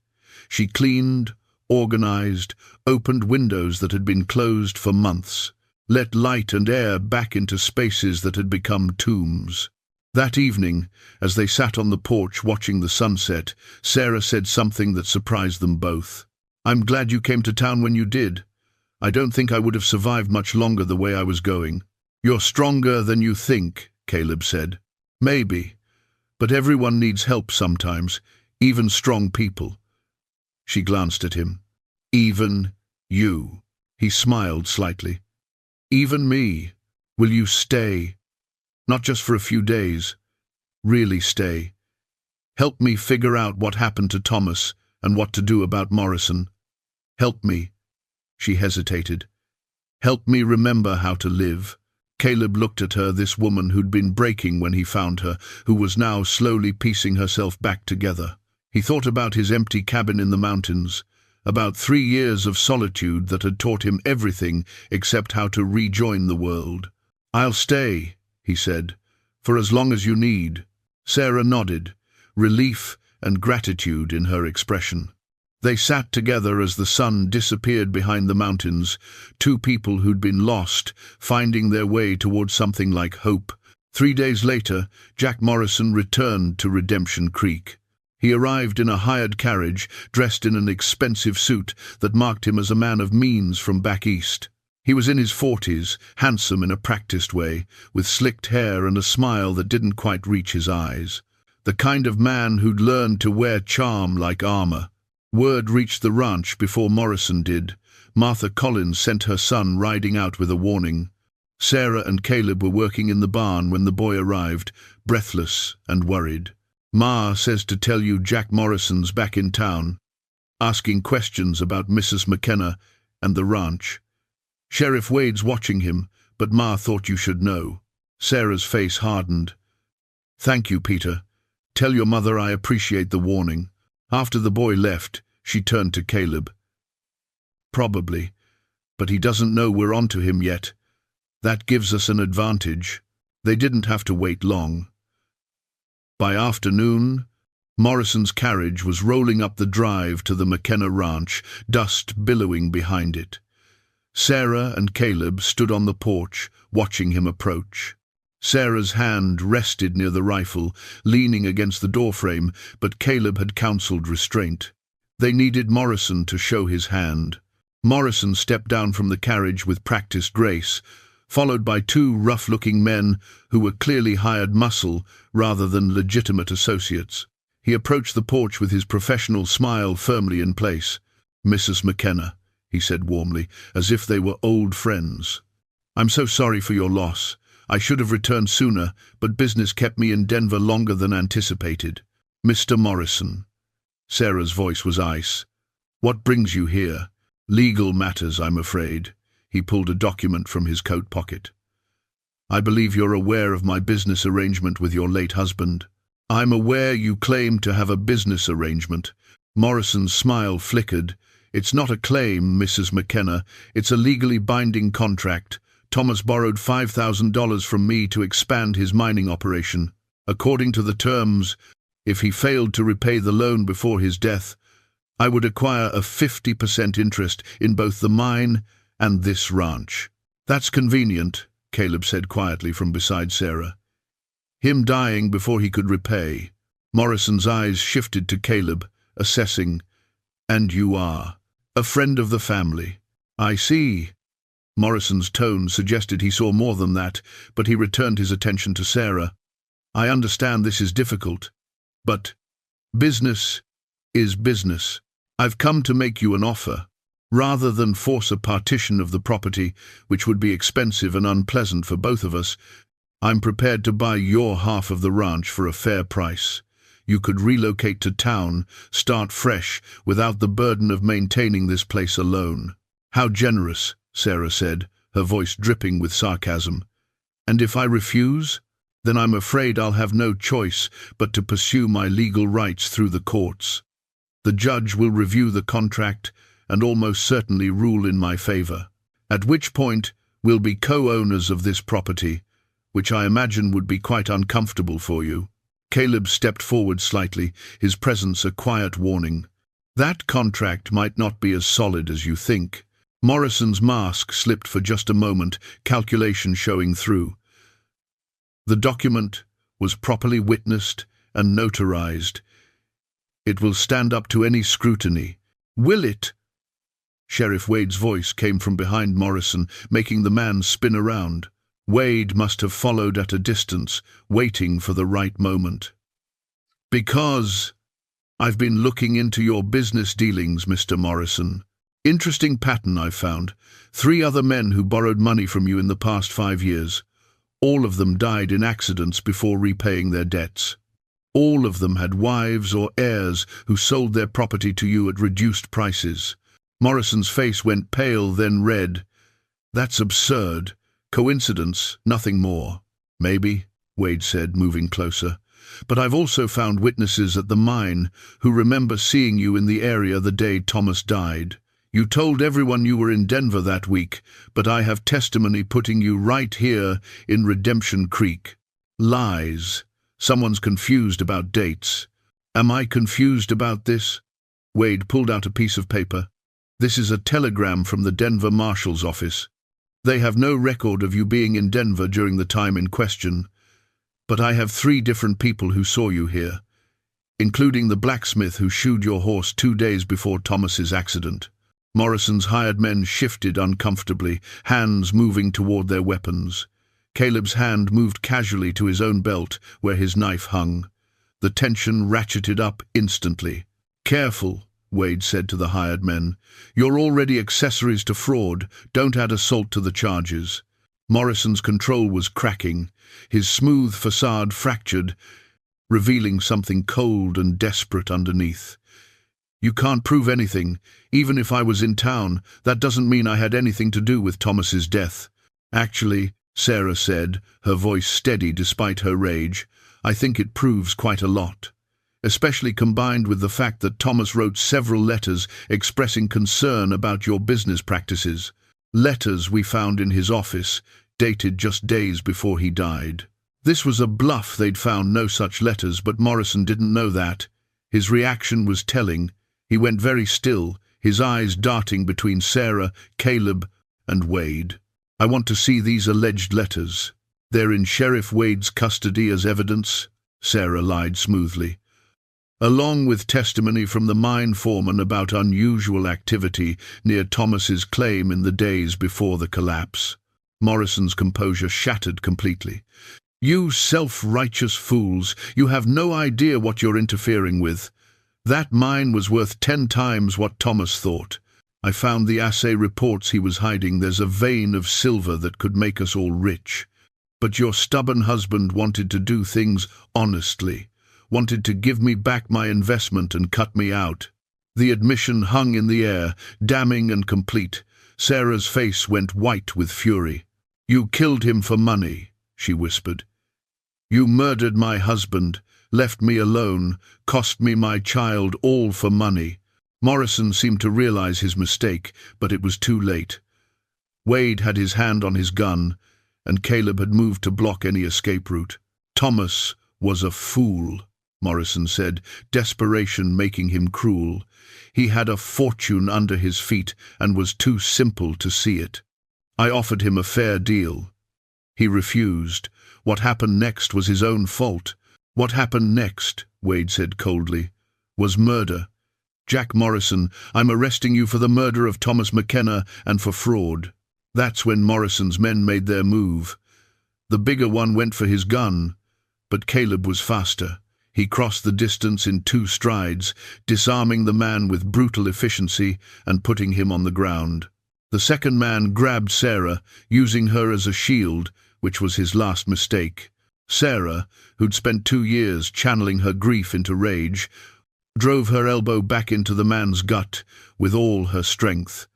She cleaned, organized, opened windows that had been closed for months, let light and air back into spaces that had become tombs. That evening, as they sat on the porch watching the sunset, Sarah said something that surprised them both. I'm glad you came to town when you did. I don't think I would have survived much longer the way I was going. You're stronger than you think, Caleb said. Maybe, but everyone needs help sometimes, even strong people. She glanced at him. Even you. He smiled slightly. Even me. Will you stay? Not just for a few days. Really stay. Help me figure out what happened to Thomas and what to do about Morrison. Help me. She hesitated. Help me remember how to live. Caleb looked at her, this woman who'd been breaking when he found her, who was now slowly piecing herself back together. He thought about his empty cabin in the mountains, about 3 years of solitude that had taught him everything except how to rejoin the world. I'll stay, he said, for as long as you need. Sarah nodded, relief and gratitude in her expression. They sat together as the sun disappeared behind the mountains, two people who'd been lost, finding their way towards something like hope. 3 days later, Jack Morrison returned to Redemption Creek. He arrived in a hired carriage, dressed in an expensive suit that marked him as a man of means from back east. He was in his 40s, handsome in a practiced way, with slicked hair and a smile that didn't quite reach his eyes. The kind of man who'd learned to wear charm like armor. Word reached the ranch before Morrison did. Martha Collins sent her son riding out with a warning. Sarah and Caleb were working in the barn when the boy arrived, breathless and worried. Ma says to tell you Jack Morrison's back in town, asking questions about Mrs. McKenna and the ranch. Sheriff Wade's watching him, but Ma thought you should know. Sarah's face hardened. Thank you, Peter. Tell your mother I appreciate the warning. After the boy left, she turned to Caleb. Probably, but he doesn't know we're onto him yet. That gives us an advantage. They didn't have to wait long. By afternoon, Morrison's carriage was rolling up the drive to the McKenna ranch, dust billowing behind it. Sarah and Caleb stood on the porch, watching him approach. Sarah's hand rested near the rifle, leaning against the doorframe, but Caleb had counseled restraint. They needed Morrison to show his hand. Morrison stepped down from the carriage with practiced grace, followed by 2 rough-looking men who were clearly hired muscle rather than legitimate associates. He approached the porch with his professional smile firmly in place. Mrs. McKenna, he said warmly, as if they were old friends. I'm so sorry for your loss. I should have returned sooner, but business kept me in Denver longer than anticipated. Mr. Morrison. Sarah's voice was ice. What brings you here? Legal matters, I'm afraid. He pulled a document from his coat pocket. I believe you're aware of my business arrangement with your late husband. I'm aware you claim to have a business arrangement. Morrison's smile flickered. It's not a claim, Mrs. McKenna. It's a legally binding contract. Thomas borrowed $5,000 from me to expand his mining operation. According to the terms, if he failed to repay the loan before his death, I would acquire a 50% interest in both the mine and this ranch. That's convenient, Caleb said quietly from beside Sarah. Him dying before he could repay. Morrison's eyes shifted to Caleb, assessing. And you are a friend of the family. I see. Morrison's tone suggested he saw more than that, but he returned his attention to Sarah. I understand this is difficult, but business is business. I've come to make you an offer. Rather than force a partition of the property, which would be expensive and unpleasant for both of us, I'm prepared to buy your half of the ranch for a fair price. You could relocate to town, start fresh, without the burden of maintaining this place alone. How generous, Sarah said, her voice dripping with sarcasm. And if I refuse, then I'm afraid I'll have no choice but to pursue my legal rights through the courts. The judge will review the contract and almost certainly rule in my favor, at which point we'll be co-owners of this property, which I imagine would be quite uncomfortable for you. Caleb stepped forward slightly, his presence a quiet warning. That contract might not be as solid as you think. Morrison's mask slipped for just a moment, calculation showing through. The document was properly witnessed and notarized. It will stand up to any scrutiny. Will it? Sheriff Wade's voice came from behind Morrison, making the man spin around. Wade must have followed at a distance, waiting for the right moment. "Because I've been looking into your business dealings, Mr. Morrison. Interesting pattern I've found. 3 other men who borrowed money from you in the past 5 years. All of them died in accidents before repaying their debts. All of them had wives or heirs who sold their property to you at reduced prices." Morrison's face went pale, then red. "That's absurd. Coincidence, nothing more." "Maybe," Wade said, moving closer. "But I've also found witnesses at the mine who remember seeing you in the area the day Thomas died. You told everyone you were in Denver that week, but I have testimony putting you right here in Redemption Creek." "Lies. Someone's confused about dates." "Am I confused about this?" Wade pulled out a piece of paper. "This is a telegram from the Denver Marshal's office. They have no record of you being in Denver during the time in question, but I have 3 different people who saw you here, including the blacksmith who shoed your horse 2 days before Thomas's accident." Morrison's hired men shifted uncomfortably, hands moving toward their weapons. Caleb's hand moved casually to his own belt, where his knife hung. The tension ratcheted up instantly. "Careful," Wade said to the hired men. "You're already accessories to fraud. Don't add assault to the charges." Morrison's control was cracking, his smooth facade fractured, revealing something cold and desperate underneath. "You can't prove anything. Even if I was in town, that doesn't mean I had anything to do with Thomas's death." "Actually," Sarah said, her voice steady despite her rage, "I think it proves quite a lot. Especially combined with the fact that Thomas wrote several letters expressing concern about your business practices. Letters we found in his office, dated just days before he died." This was a bluff. They'd found no such letters, but Morrison didn't know that. His reaction was telling. He went very still, his eyes darting between Sarah, Caleb, and Wade. "I want to see these alleged letters." "They're in Sheriff Wade's custody as evidence," Sarah lied smoothly. "Along with testimony from the mine foreman about unusual activity near Thomas's claim in the days before the collapse." Morrison's composure shattered completely. "You self-righteous fools, you have no idea what you're interfering with. That mine was worth 10 times what Thomas thought. I found the assay reports he was hiding. There's a vein of silver that could make us all rich. But your stubborn husband wanted to do things honestly, wanted to give me back my investment and cut me out." The admission hung in the air, damning and complete. Sarah's face went white with fury. "You killed him for money," she whispered. "You murdered my husband, left me alone, cost me my child, all for money." Morrison seemed to realize his mistake, but it was too late. Wade had his hand on his gun, and Caleb had moved to block any escape route. "Thomas was a fool," Morrison said, desperation making him cruel. "He had a fortune under his feet and was too simple to see it. I offered him a fair deal. He refused. What happened next was his own fault." "What happened next," Wade said coldly, "was murder. Jack Morrison, I'm arresting you for the murder of Thomas McKenna and for fraud." That's when Morrison's men made their move. The bigger one went for his gun, but Caleb was faster. He crossed the distance in 2 strides, disarming the man with brutal efficiency and putting him on the ground. The second man grabbed Sarah, using her as a shield, which was his last mistake. Sarah, who'd spent 2 years channeling her grief into rage, drove her elbow back into the man's gut with all her strength.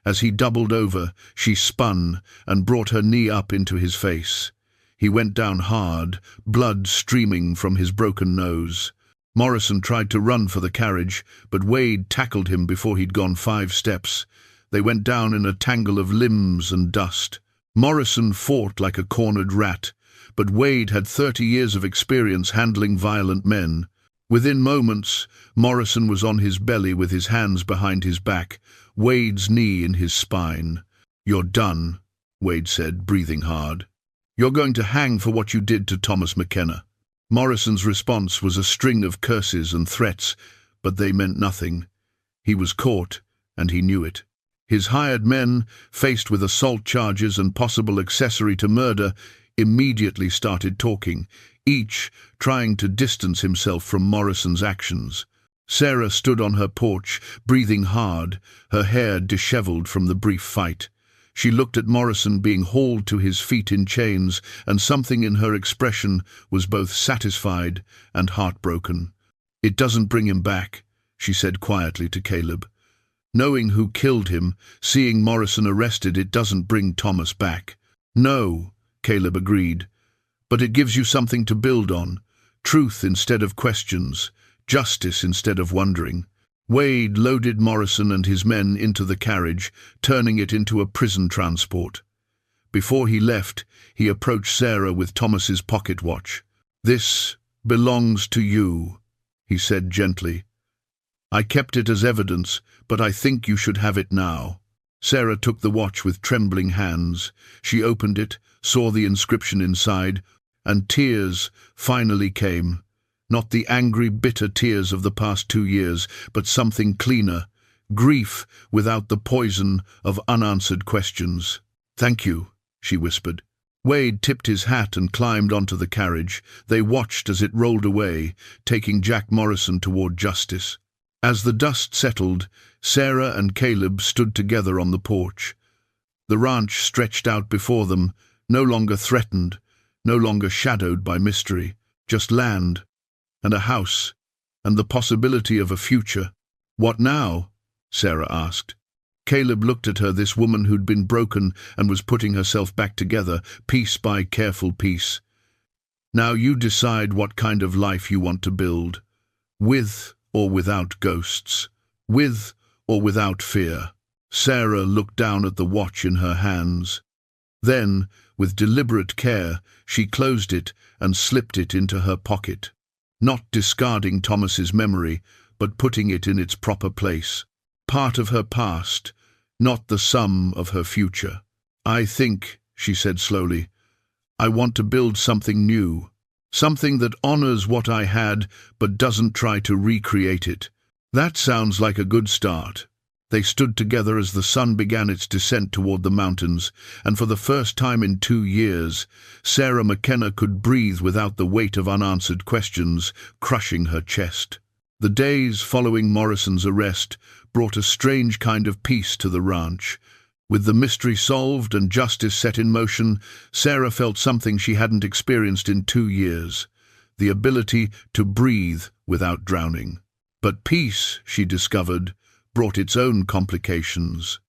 As he doubled over, she spun and brought her knee up into his face. He went down hard, blood streaming from his broken nose. Morrison tried to run for the carriage, but Wade tackled him before he'd gone 5 steps. They went down in a tangle of limbs and dust. Morrison fought like a cornered rat, but Wade had 30 years of experience handling violent men. Within moments, Morrison was on his belly with his hands behind his back, Wade's knee in his spine. "You're done," Wade said, breathing hard. "You're going to hang for what you did to Thomas McKenna." Morrison's response was a string of curses and threats, but they meant nothing. He was caught, and he knew it. His hired men, faced with assault charges and possible accessory to murder, immediately started talking, each trying to distance himself from Morrison's actions. Sarah stood on her porch, breathing hard, her hair disheveled from the brief fight. She looked at Morrison being hauled to his feet in chains, and something in her expression was both satisfied and heartbroken. "It doesn't bring him back," she said quietly to Caleb. "Knowing who killed him, seeing Morrison arrested, it doesn't bring Thomas back." "No," Caleb agreed, "but it gives you something to build on. Truth instead of questions, justice instead of wondering." Wade loaded Morrison and his men into the carriage, turning it into a prison transport. Before he left, he approached Sarah with Thomas's pocket watch. "This belongs to you," he said gently. "I kept it as evidence, but I think you should have it now." Sarah took the watch with trembling hands. She opened it, saw the inscription inside, and tears finally came. Not the angry, bitter tears of the past 2 years, but something cleaner, grief without the poison of unanswered questions. "Thank you," she whispered. Wade tipped his hat and climbed onto the carriage. They watched as it rolled away, taking Jack Morrison toward justice. As the dust settled, Sarah and Caleb stood together on the porch. The ranch stretched out before them, no longer threatened, no longer shadowed by mystery, just land, and a house, and the possibility of a future. "What now?" Sarah asked. Caleb looked at her, this woman who'd been broken and was putting herself back together, piece by careful piece. "Now you decide what kind of life you want to build, with or without ghosts, with or without fear." Sarah looked down at the watch in her hands. Then, with deliberate care, she closed it and slipped it into her pocket. Not discarding Thomas's memory, but putting it in its proper place. Part of her past, not the sum of her future. "I think," she said slowly, "I want to build something new. Something that honors what I had, but doesn't try to recreate it." "That sounds like a good start." They stood together as the sun began its descent toward the mountains, and for the first time in 2 years, Sarah McKenna could breathe without the weight of unanswered questions crushing her chest. The days following Morrison's arrest brought a strange kind of peace to the ranch. With the mystery solved and justice set in motion, Sarah felt something she hadn't experienced in 2 years, the ability to breathe without drowning. But peace, she discovered, brought its own complications.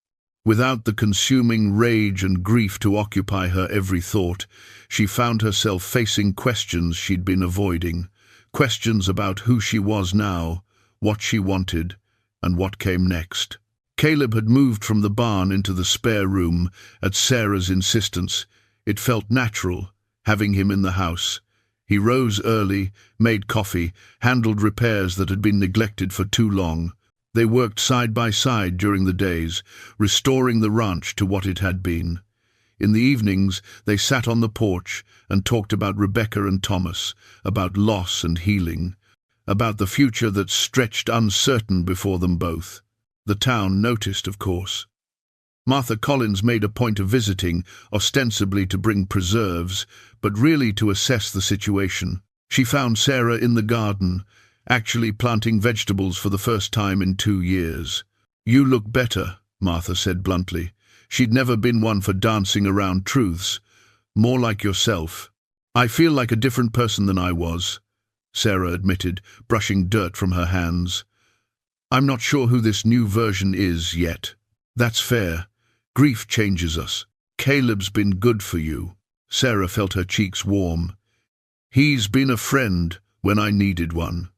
Without the consuming rage and grief to occupy her every thought, she found herself facing questions she'd been avoiding, questions about who she was now, what she wanted, and what came next. Caleb had moved from the barn into the spare room at Sarah's insistence. It felt natural, having him in the house. He rose early, made coffee, handled repairs that had been neglected for too long. They worked side by side during the days, restoring the ranch to what it had been. In the evenings, they sat on the porch and talked about Rebecca and Thomas, about loss and healing, about the future that stretched uncertain before them both. The town noticed, of course. Martha Collins made a point of visiting, ostensibly to bring preserves, but really to assess the situation. She found Sarah in the garden, actually planting vegetables for the first time in 2 years. "You look better," Martha said bluntly. She'd never been one for dancing around truths. "More like yourself." "I feel like a different person than I was," Sarah admitted, brushing dirt from her hands. "I'm not sure who this new version is yet." "That's fair. Grief changes us. Caleb's been good for you." Sarah felt her cheeks warm. "He's been a friend when I needed one."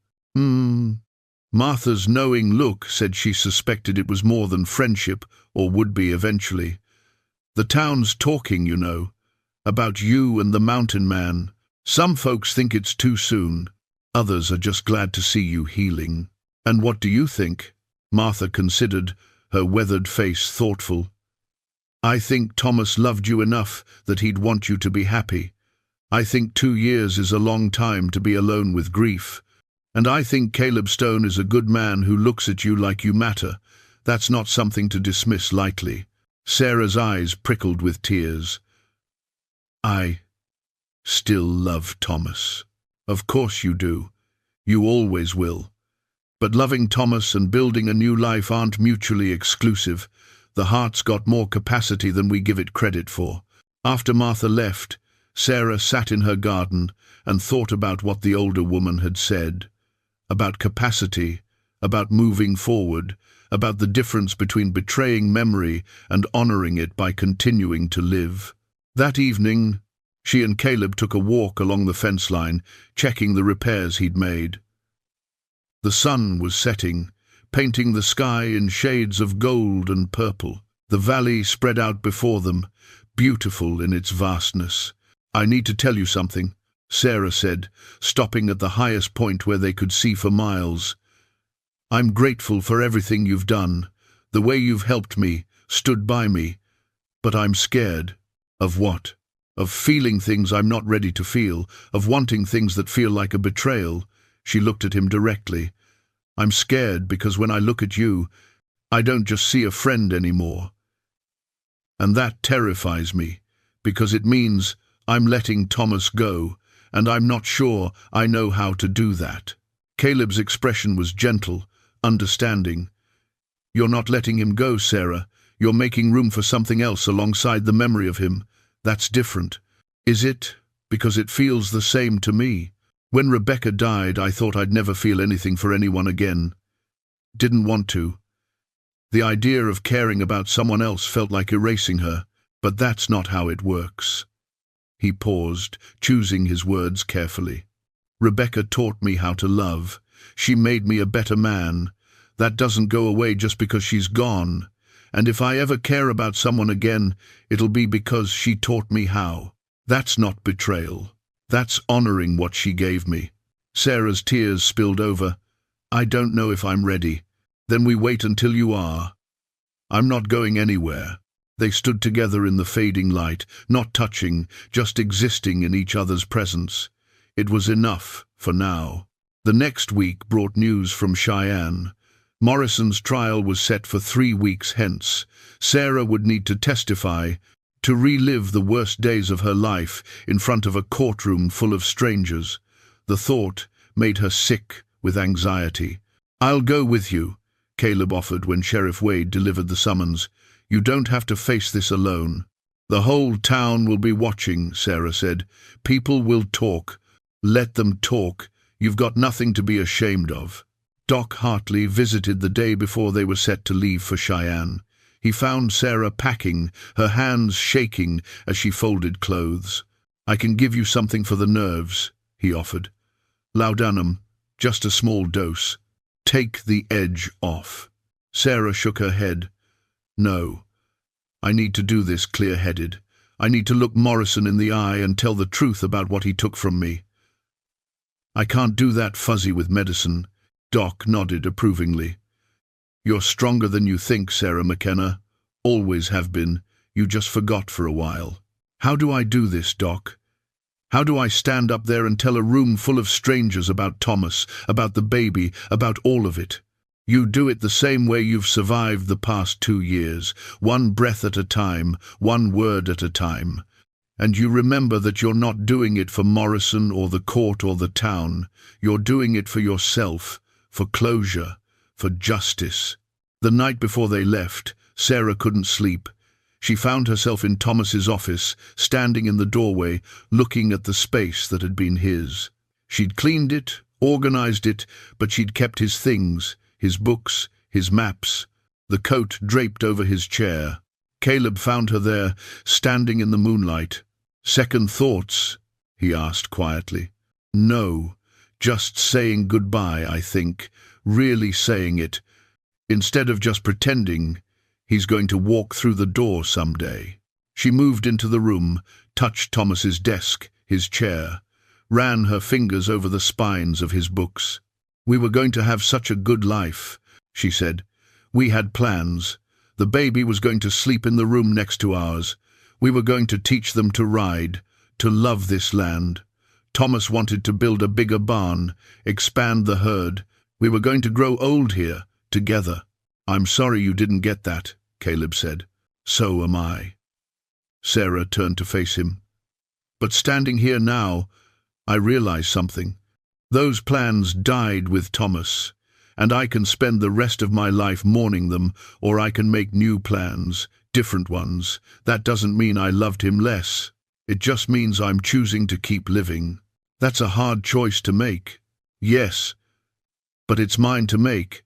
Martha's knowing look said she suspected it was more than friendship, or would be eventually. "The town's talking, you know, about you and the mountain man. Some folks think it's too soon. Others are just glad to see you healing." "And what do you think?" Martha considered, her weathered face thoughtful. "I think Thomas loved you enough that he'd want you to be happy. I think 2 years is a long time to be alone with grief. And I think Caleb Stone is a good man who looks at you like you matter, That's not something to dismiss lightly. Sarah's eyes prickled with tears. I still love Thomas. Of course you do. You always will. But loving Thomas and building a new life aren't mutually exclusive. The heart's got more capacity than we give it credit for. After Martha left, Sarah sat in her garden and thought about what the older woman had said. About capacity, about moving forward, about the difference between betraying memory and honoring it by continuing to live. That evening, she and Caleb took a walk along the fence line, checking the repairs he'd made. The sun was setting, painting the sky in shades of gold and purple. The valley spread out before them, beautiful in its vastness. I need to tell you something, Sarah said, stopping at the highest point where they could see for miles. I'm grateful for everything you've done, the way you've helped me, stood by me. But I'm scared. Of what? Of feeling things I'm not ready to feel, of wanting things that feel like a betrayal. She looked at him directly. I'm scared because when I look at you, I don't just see a friend anymore. And that terrifies me, because it means I'm letting Thomas go, and I'm not sure I know how to do that. Caleb's expression was gentle, understanding. You're not letting him go, Sarah. You're making room for something else alongside the memory of him. That's different. Is it? Because it feels the same to me. When Rebecca died, I thought I'd never feel anything for anyone again. Didn't want to. The idea of caring about someone else felt like erasing her, but that's not how it works. He paused, choosing his words carefully. Rebecca taught me how to love. She made me a better man. That doesn't go away just because she's gone. And if I ever care about someone again, it'll be because she taught me how. That's not betrayal. That's honoring what she gave me. Sarah's tears spilled over. I don't know if I'm ready. Then we wait until you are. I'm not going anywhere. They stood together in the fading light, not touching, just existing in each other's presence. It was enough for now. The next week brought news from Cheyenne. Morrison's trial was set for 3 weeks hence. Sarah would need to testify, to relive the worst days of her life in front of a courtroom full of strangers. The thought made her sick with anxiety. I'll go with you, Caleb offered when Sheriff Wade delivered the summons. You don't have to face this alone. The whole town will be watching, Sarah said. People will talk. Let them talk. You've got nothing to be ashamed of. Doc Hartley visited the day before they were set to leave for Cheyenne. He found Sarah packing, her hands shaking as she folded clothes. I can give you something for the nerves, he offered. Laudanum, just a small dose. Take the edge off. Sarah shook her head. No. I need to do this clear-headed. I need to look Morrison in the eye and tell the truth about what he took from me. I can't do that fuzzy with medicine. Doc nodded approvingly. You're stronger than you think, Sarah McKenna. Always have been. You just forgot for a while. How do I do this, Doc? How do I stand up there and tell a room full of strangers about Thomas, about the baby, about all of it? You do it the same way you've survived the past 2 years, one breath at a time, one word at a time. And you remember that you're not doing it for Morrison or the court or the town. You're doing it for yourself, for closure, for justice. The night before they left, Sarah couldn't sleep. She found herself in Thomas's office, standing in the doorway, looking at the space that had been his. She'd cleaned it, organized it, but she'd kept his things, his books, his maps, the coat draped over his chair. Caleb found her there, standing in the moonlight. Second thoughts? He asked quietly. No, just saying goodbye, I think, really saying it. Instead of just pretending, he's going to walk through the door someday. She moved into the room, touched Thomas's desk, his chair, ran her fingers over the spines of his books. We were going to have such a good life, she said. We had plans. The baby was going to sleep in the room next to ours. We were going to teach them to ride, to love this land. Thomas wanted to build a bigger barn, expand the herd. We were going to grow old here, together. I'm sorry you didn't get that, Caleb said. So am I. Sarah turned to face him. But standing here now, I realize something. Those plans died with Thomas, and I can spend the rest of my life mourning them, or I can make new plans, different ones. That doesn't mean I loved him less. It just means I'm choosing to keep living. That's a hard choice to make. Yes, but it's mine to make,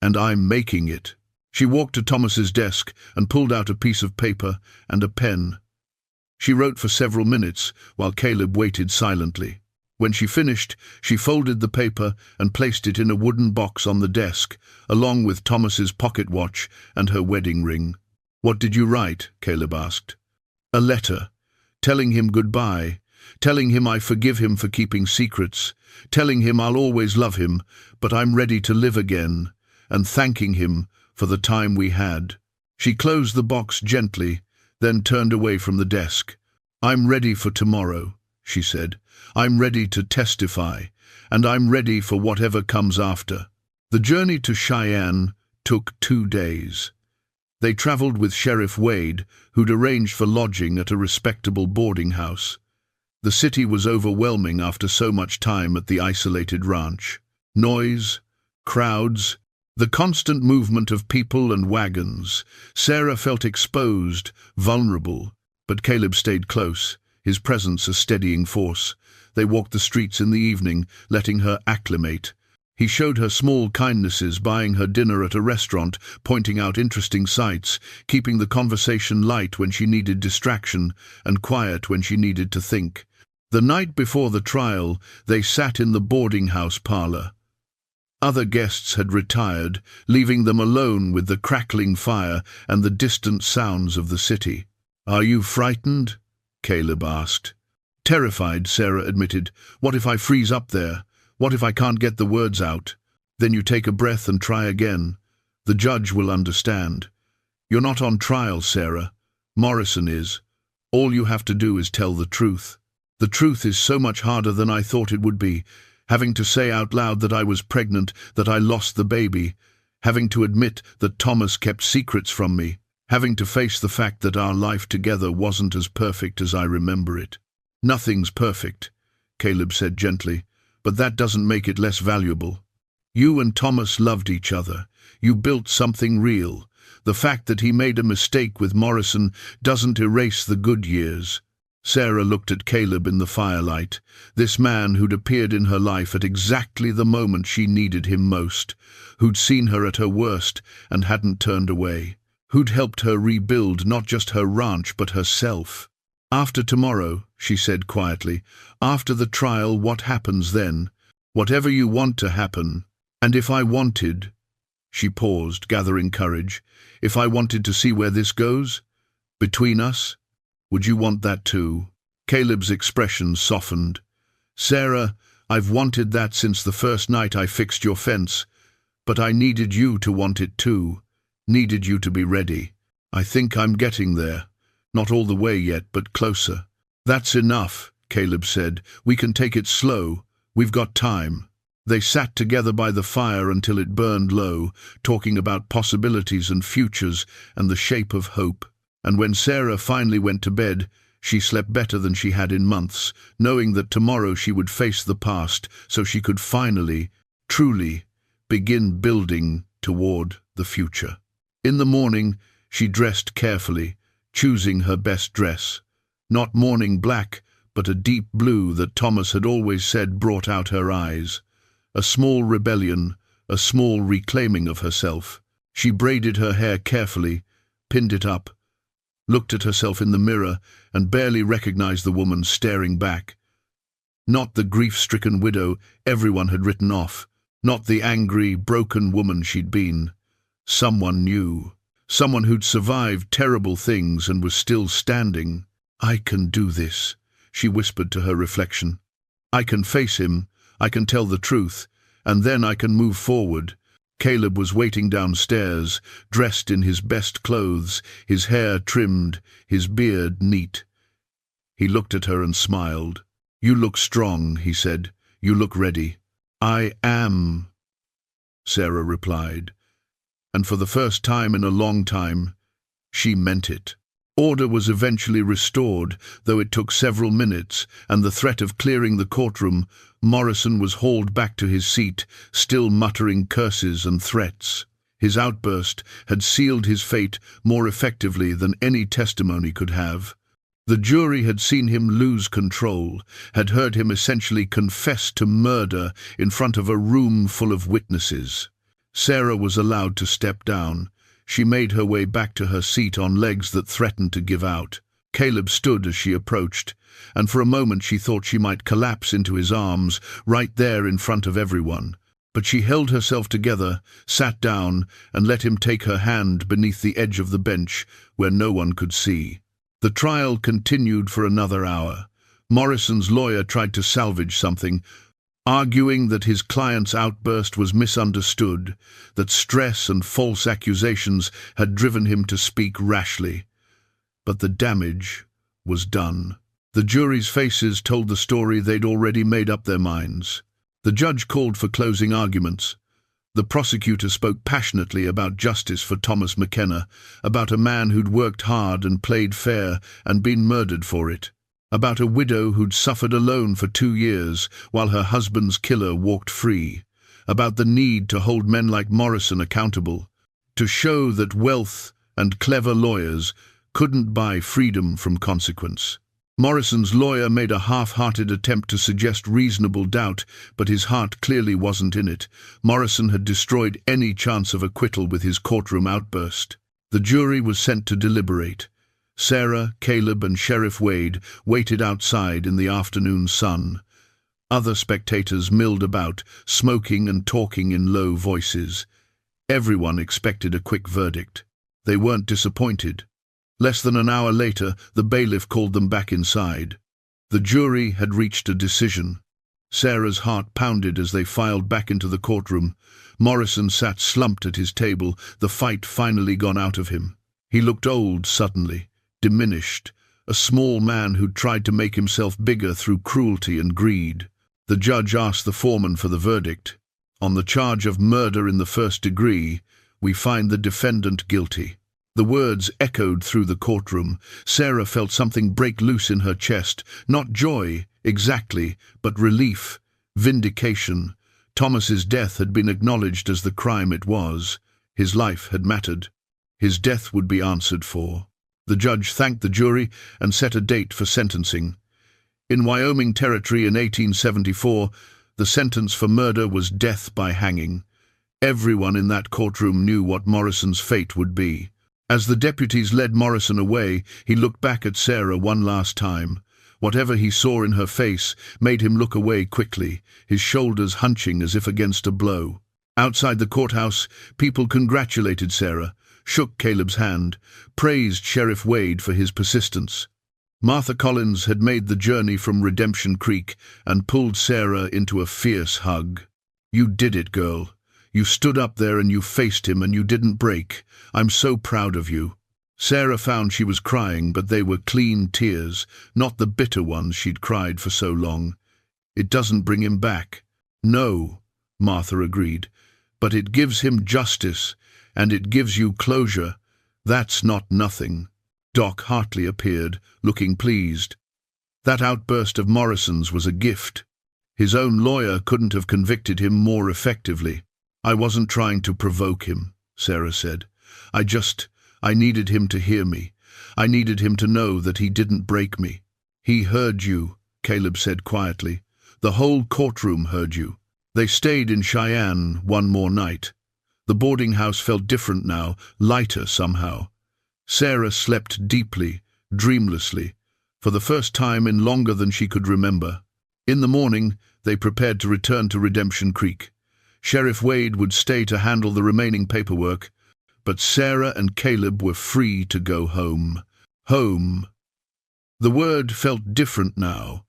and I'm making it. She walked to Thomas's desk and pulled out a piece of paper and a pen. She wrote for several minutes while Caleb waited silently. When she finished, she folded the paper and placed it in a wooden box on the desk, along with Thomas's pocket watch and her wedding ring. What did you write? Caleb asked. A letter, telling him goodbye, telling him I forgive him for keeping secrets, telling him I'll always love him, but I'm ready to live again, and thanking him for the time we had. She closed the box gently, then turned away from the desk. I'm ready for tomorrow, she said. I'm ready to testify, and I'm ready for whatever comes after. The journey to Cheyenne took 2 days. They traveled with Sheriff Wade, who'd arranged for lodging at a respectable boarding house. The city was overwhelming after so much time at the isolated ranch. Noise, crowds, the constant movement of people and wagons. Sarah felt exposed, vulnerable, but Caleb stayed close, his presence a steadying force. They walked the streets in the evening, letting her acclimate. He showed her small kindnesses, buying her dinner at a restaurant, pointing out interesting sights, keeping the conversation light when she needed distraction and quiet when she needed to think. The night before the trial, they sat in the boarding house parlor. Other guests had retired, leaving them alone with the crackling fire and the distant sounds of the city. Are you frightened? Caleb asked. Terrified, Sarah admitted. What if I freeze up there? What if I can't get the words out? Then you take a breath and try again. The judge will understand. You're not on trial, Sarah. Morrison is. All you have to do is tell the truth. The truth is so much harder than I thought it would be. Having to say out loud that I was pregnant, that I lost the baby. Having to admit that Thomas kept secrets from me. Having to face the fact that our life together wasn't as perfect as I remember it. Nothing's perfect, Caleb said gently, but that doesn't make it less valuable. You and Thomas loved each other. You built something real. The fact that he made a mistake with Morrison doesn't erase the good years. Sarah looked at Caleb in the firelight, this man who'd appeared in her life at exactly the moment she needed him most, who'd seen her at her worst and hadn't turned away, who'd helped her rebuild not just her ranch but herself. After tomorrow, she said quietly, after the trial, what happens then? Whatever you want to happen. And if I wanted, she paused, gathering courage, if I wanted to see where this goes, between us, would you want that too? Caleb's expression softened. Sarah, I've wanted that since the first night I fixed your fence, but I needed you to want it too, needed you to be ready. I think I'm getting there. Not all the way yet, but closer. That's enough, Caleb said. We can take it slow. We've got time. They sat together by the fire until it burned low, talking about possibilities and futures and the shape of hope. And when Sarah finally went to bed, she slept better than she had in months, knowing that tomorrow she would face the past so she could finally, truly, begin building toward the future. In the morning, she dressed carefully, choosing her best dress. Not morning black, but a deep blue that Thomas had always said brought out her eyes. A small rebellion, a small reclaiming of herself. She braided her hair carefully, pinned it up, looked at herself in the mirror and barely recognized the woman staring back. Not the grief-stricken widow everyone had written off, not the angry, broken woman she'd been. Someone new, someone who'd survived terrible things and was still standing. I can do this, she whispered to her reflection. I can face him, I can tell the truth, and then I can move forward. Caleb was waiting downstairs, dressed in his best clothes, his hair trimmed, his beard neat. He looked at her and smiled. You look strong, he said. You look ready. I am, Sarah replied. and for the first time in a long time, she meant it. Order was eventually restored, though it took several minutes, and the threat of clearing the courtroom, Morrison was hauled back to his seat, still muttering curses and threats. His outburst had sealed his fate more effectively than any testimony could have. The jury had seen him lose control, had heard him essentially confess to murder in front of a room full of witnesses. Sarah was allowed to step down. She made her way back to her seat on legs that threatened to give out. Caleb stood as she approached, and for a moment she thought she might collapse into his arms, right there in front of everyone. But she held herself together, sat down, and let him take her hand beneath the edge of the bench where no one could see. The trial continued for another hour. Morrison's lawyer tried to salvage something, arguing that his client's outburst was misunderstood, that stress and false accusations had driven him to speak rashly. But the damage was done. The jury's faces told the story they'd already made up their minds. The judge called for closing arguments. The prosecutor spoke passionately about justice for Thomas McKenna, about a man who'd worked hard and played fair and been murdered for it. About a widow who'd suffered alone for 2 years while her husband's killer walked free. About the need to hold men like Morrison accountable, to show that wealth and clever lawyers couldn't buy freedom from consequence. Morrison's lawyer made a half-hearted attempt to suggest reasonable doubt, but his heart clearly wasn't in it. Morrison had destroyed any chance of acquittal with his courtroom outburst. The jury was sent to deliberate. Sarah, Caleb, and Sheriff Wade waited outside in the afternoon sun. Other spectators milled about, smoking and talking in low voices. Everyone expected a quick verdict. They weren't disappointed. Less than an hour later, the bailiff called them back inside. The jury had reached a decision. Sarah's heart pounded as they filed back into the courtroom. Morrison sat slumped at his table, the fight finally gone out of him. He looked old suddenly, diminished, a small man who'd tried to make himself bigger through cruelty and greed. The judge asked the foreman for the verdict. On the charge of murder in the first degree, we find the defendant guilty. The words echoed through the courtroom. Sarah felt something break loose in her chest. Not joy, exactly, but relief, vindication. Thomas's death had been acknowledged as the crime it was. His life had mattered. His death would be answered for. The judge thanked the jury and set a date for sentencing. In Wyoming Territory in 1874, the sentence for murder was death by hanging. Everyone in that courtroom knew what Morrison's fate would be. As the deputies led Morrison away, he looked back at Sarah one last time. Whatever he saw in her face made him look away quickly, his shoulders hunching as if against a blow. Outside the courthouse, people congratulated Sarah, shook Caleb's hand, praised Sheriff Wade for his persistence. Martha Collins had made the journey from Redemption Creek and pulled Sarah into a fierce hug. "You did it, girl. You stood up there and you faced him and you didn't break. I'm so proud of you." Sarah found she was crying, but they were clean tears, not the bitter ones she'd cried for so long. "It doesn't bring him back." "No," Martha agreed, "but it gives him justice, and it gives you closure. That's not nothing." Doc Hartley appeared, looking pleased. That outburst of Morrison's was a gift. His own lawyer couldn't have convicted him more effectively. "I wasn't trying to provoke him," Sarah said. I needed him to hear me. I needed him to know that he didn't break me." "He heard you," Caleb said quietly. "The whole courtroom heard you." They stayed in Cheyenne one more night. The boarding house felt different now, lighter somehow. Sarah slept deeply, dreamlessly, for the first time in longer than she could remember. In the morning, they prepared to return to Redemption Creek. Sheriff Wade would stay to handle the remaining paperwork, but Sarah and Caleb were free to go home. Home. The word felt different now.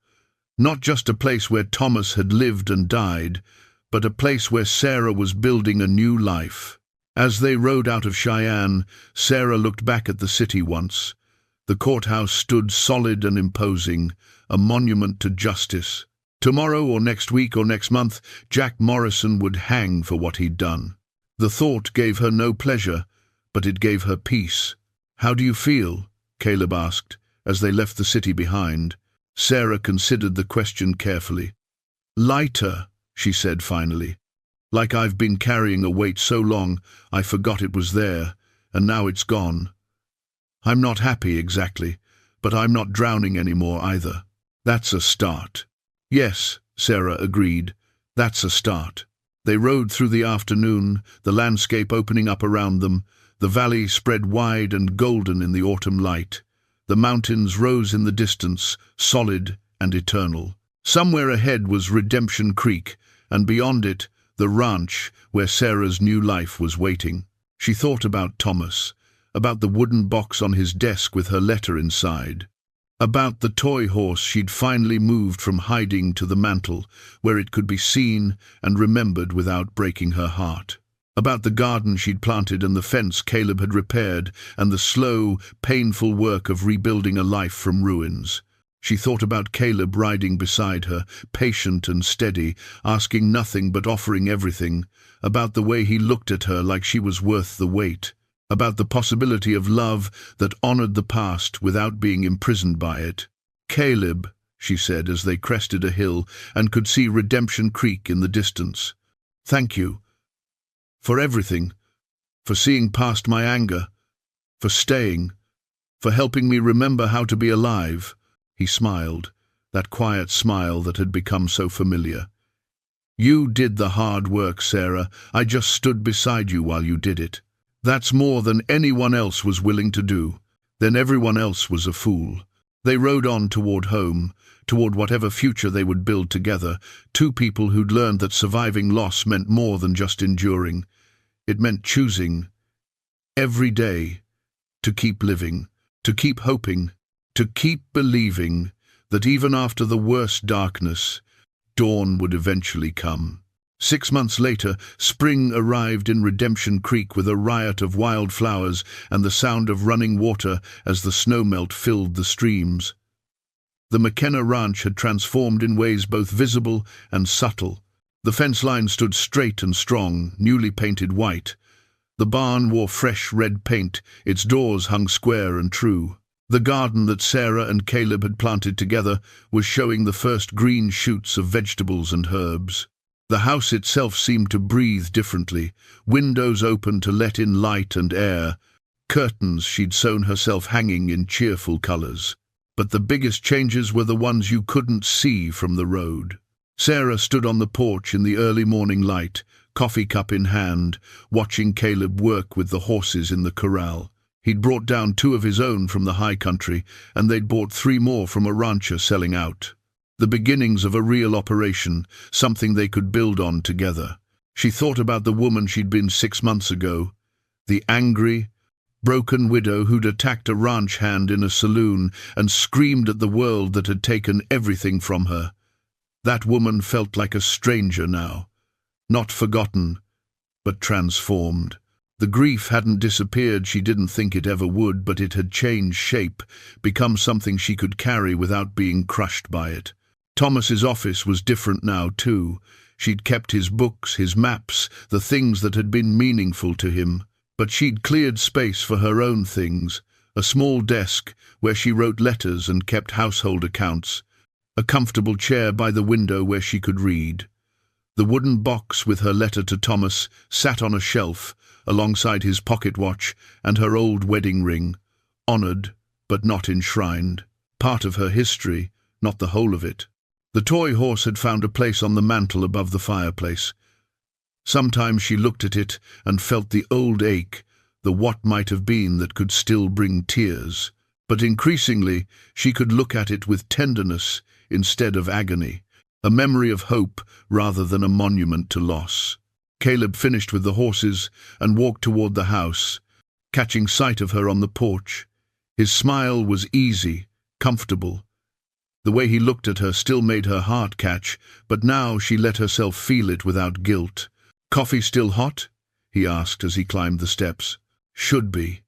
Not just a place where Thomas had lived and died, but a place where Sarah was building a new life. As they rode out of Cheyenne, Sarah looked back at the city once. The courthouse stood solid and imposing, a monument to justice. Tomorrow or next week or next month, Jack Morrison would hang for what he'd done. The thought gave her no pleasure, but it gave her peace. "How do you feel?" Caleb asked, as they left the city behind. Sarah considered the question carefully. "Lighter," she said finally. "Like I've been carrying a weight so long, I forgot it was there, and now it's gone. I'm not happy exactly, but I'm not drowning anymore either. That's a start." "Yes," Sarah agreed, "that's a start." They rode through the afternoon, the landscape opening up around them. The valley spread wide and golden in the autumn light. The mountains rose in the distance, solid and eternal. Somewhere ahead was Redemption Creek, and beyond it, the ranch where Sarah's new life was waiting. She thought about Thomas, about the wooden box on his desk with her letter inside, about the toy horse she'd finally moved from hiding to the mantel, where it could be seen and remembered without breaking her heart, about the garden she'd planted and the fence Caleb had repaired, and the slow, painful work of rebuilding a life from ruins. She thought about Caleb riding beside her, patient and steady, asking nothing but offering everything, about the way he looked at her like she was worth the wait, about the possibility of love that honored the past without being imprisoned by it. "Caleb," she said as they crested a hill and could see Redemption Creek in the distance. "Thank you. For everything. For seeing past my anger. For staying. For helping me remember how to be alive." He smiled, that quiet smile that had become so familiar. "You did the hard work, Sarah. I just stood beside you while you did it. That's more than anyone else was willing to do. Then everyone else was a fool." They rode on toward home, toward whatever future they would build together, two people who'd learned that surviving loss meant more than just enduring. It meant choosing, every day, to keep living, to keep hoping, to keep believing that even after the worst darkness, dawn would eventually come. 6 months later, spring arrived in Redemption Creek with a riot of wildflowers and the sound of running water as the snowmelt filled the streams. The McKenna Ranch had transformed in ways both visible and subtle. The fence line stood straight and strong, newly painted white. The barn wore fresh red paint, its doors hung square and true. The garden that Sarah and Caleb had planted together was showing the first green shoots of vegetables and herbs. The house itself seemed to breathe differently, windows open to let in light and air, curtains she'd sewn herself hanging in cheerful colors. But the biggest changes were the ones you couldn't see from the road. Sarah stood on the porch in the early morning light, coffee cup in hand, watching Caleb work with the horses in the corral. He'd brought down 2 of his own from the high country, and they'd bought 3 more from a rancher selling out. The beginnings of a real operation, something they could build on together. She thought about the woman she'd been 6 months ago, the angry, broken widow who'd attacked a ranch hand in a saloon and screamed at the world that had taken everything from her. That woman felt like a stranger now, not forgotten, but transformed. The grief hadn't disappeared, she didn't think it ever would, but it had changed shape, become something she could carry without being crushed by it. Thomas's office was different now, too. She'd kept his books, his maps, the things that had been meaningful to him. But she'd cleared space for her own things, a small desk where she wrote letters and kept household accounts, a comfortable chair by the window where she could read. The wooden box with her letter to Thomas sat on a shelf, alongside his pocket watch and her old wedding ring, honored but not enshrined, part of her history, not the whole of it. The toy horse had found a place on the mantel above the fireplace. Sometimes she looked at it and felt the old ache, the what might have been that could still bring tears. But increasingly she could look at it with tenderness instead of agony, a memory of hope rather than a monument to loss. Caleb finished with the horses and walked toward the house, catching sight of her on the porch. His smile was easy, comfortable. The way he looked at her still made her heart catch, but now she let herself feel it without guilt. "Coffee still hot?" he asked as he climbed the steps. "Should be.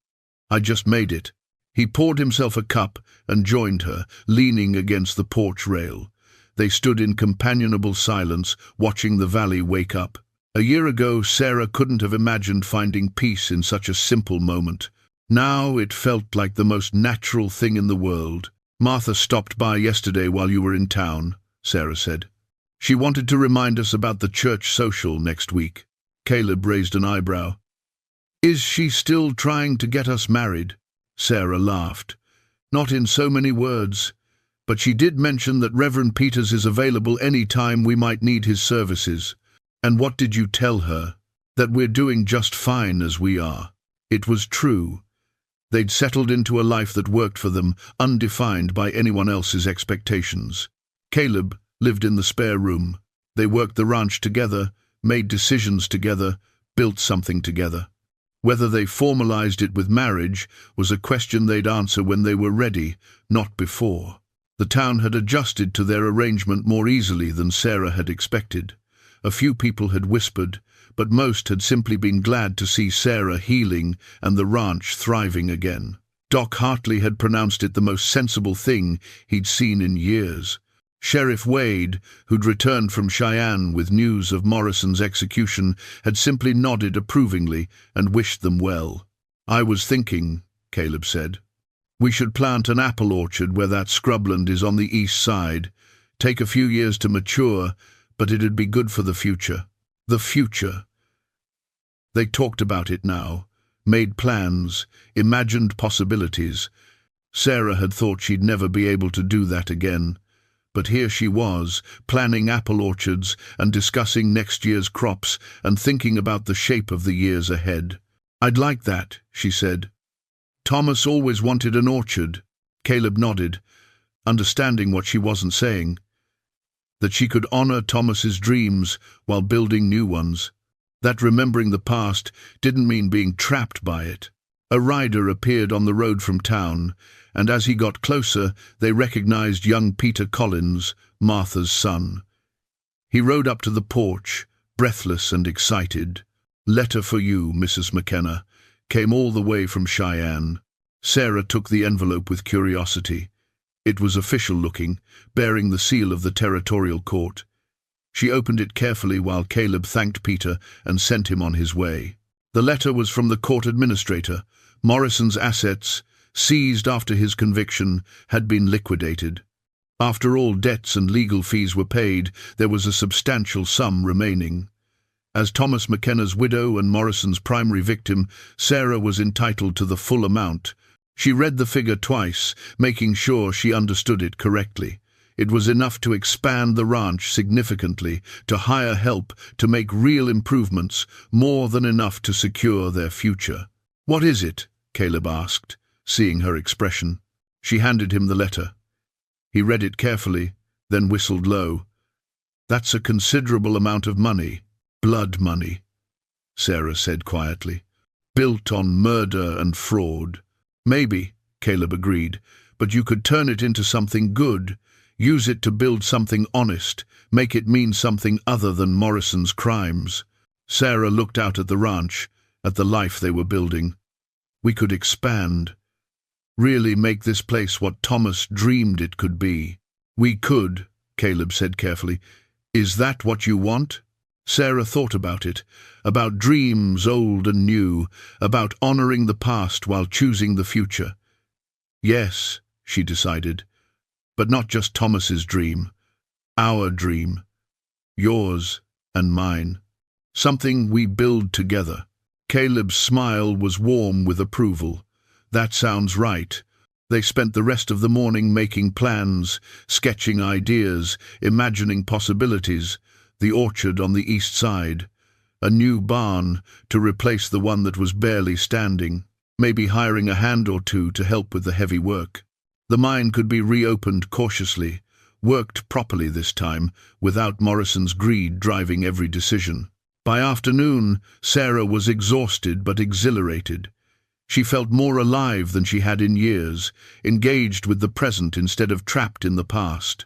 I just made it." He poured himself a cup and joined her, leaning against the porch rail. They stood in companionable silence, watching the valley wake up. A year ago, Sarah couldn't have imagined finding peace in such a simple moment. Now it felt like the most natural thing in the world. "Martha stopped by yesterday while you were in town," Sarah said. "She wanted to remind us about the church social next week." Caleb raised an eyebrow. "Is she still trying to get us married?" Sarah laughed. "Not in so many words, but she did mention that Reverend Peters is available any time we might need his services." "And what did you tell her?" "That we're doing just fine as we are." It was true. They'd settled into a life that worked for them, undefined by anyone else's expectations. Caleb lived in the spare room. They worked the ranch together, made decisions together, built something together. Whether they formalized it with marriage was a question they'd answer when they were ready, not before. The town had adjusted to their arrangement more easily than Sarah had expected. A few people had whispered, but most had simply been glad to see Sarah healing and the ranch thriving again. Doc Hartley had pronounced it the most sensible thing he'd seen in years. Sheriff Wade, who'd returned from Cheyenne with news of Morrison's execution, had simply nodded approvingly and wished them well. "I was thinking," Caleb said, "we should plant an apple orchard where that scrubland is on the east side. Take a few years to mature, but it'd be good for the future." The future. They talked about it now, made plans, imagined possibilities. Sarah had thought she'd never be able to do that again. But here she was, planning apple orchards and discussing next year's crops and thinking about the shape of the years ahead. "I'd like that," she said. "Thomas always wanted an orchard." Caleb nodded, understanding what she wasn't saying. That she could honor Thomas's dreams while building new ones. That remembering the past didn't mean being trapped by it. A rider appeared on the road from town, and as he got closer, they recognized young Peter Collins, Martha's son. He rode up to the porch, breathless and excited. "Letter for you, Mrs. McKenna. Came all the way from Cheyenne." Sarah took the envelope with curiosity. It was official-looking, bearing the seal of the territorial court. She opened it carefully while Caleb thanked Peter and sent him on his way. The letter was from the court administrator. Morrison's assets, seized after his conviction, had been liquidated. After all debts and legal fees were paid, there was a substantial sum remaining. As Thomas McKenna's widow and Morrison's primary victim, Sarah was entitled to the full amount. She read the figure twice, making sure she understood it correctly. It was enough to expand the ranch significantly, to hire help, to make real improvements, more than enough to secure their future. "What is it?" Caleb asked, seeing her expression. She handed him the letter. He read it carefully, then whistled low. "That's a considerable amount of money. Blood money," Sarah said quietly. "Built on murder and fraud." "Maybe," Caleb agreed, "but you could turn it into something good. Use it to build something honest, make it mean something other than Morrison's crimes." Sarah looked out at the ranch, at the life they were building. "We could expand. Really make this place what Thomas dreamed it could be." "We could," Caleb said carefully. "Is that what you want?" Sarah thought about it, about dreams old and new, about honoring the past while choosing the future. "Yes," she decided, "but not just Thomas's dream. Our dream. Yours and mine. Something we build together." Caleb's smile was warm with approval. "That sounds right." They spent the rest of the morning making plans, sketching ideas, imagining possibilities. The orchard on the east side. A new barn to replace the one that was barely standing. Maybe hiring a hand or two to help with the heavy work. The mine could be reopened cautiously, worked properly this time, without Morrison's greed driving every decision. By afternoon, Sarah was exhausted but exhilarated. She felt more alive than she had in years, engaged with the present instead of trapped in the past.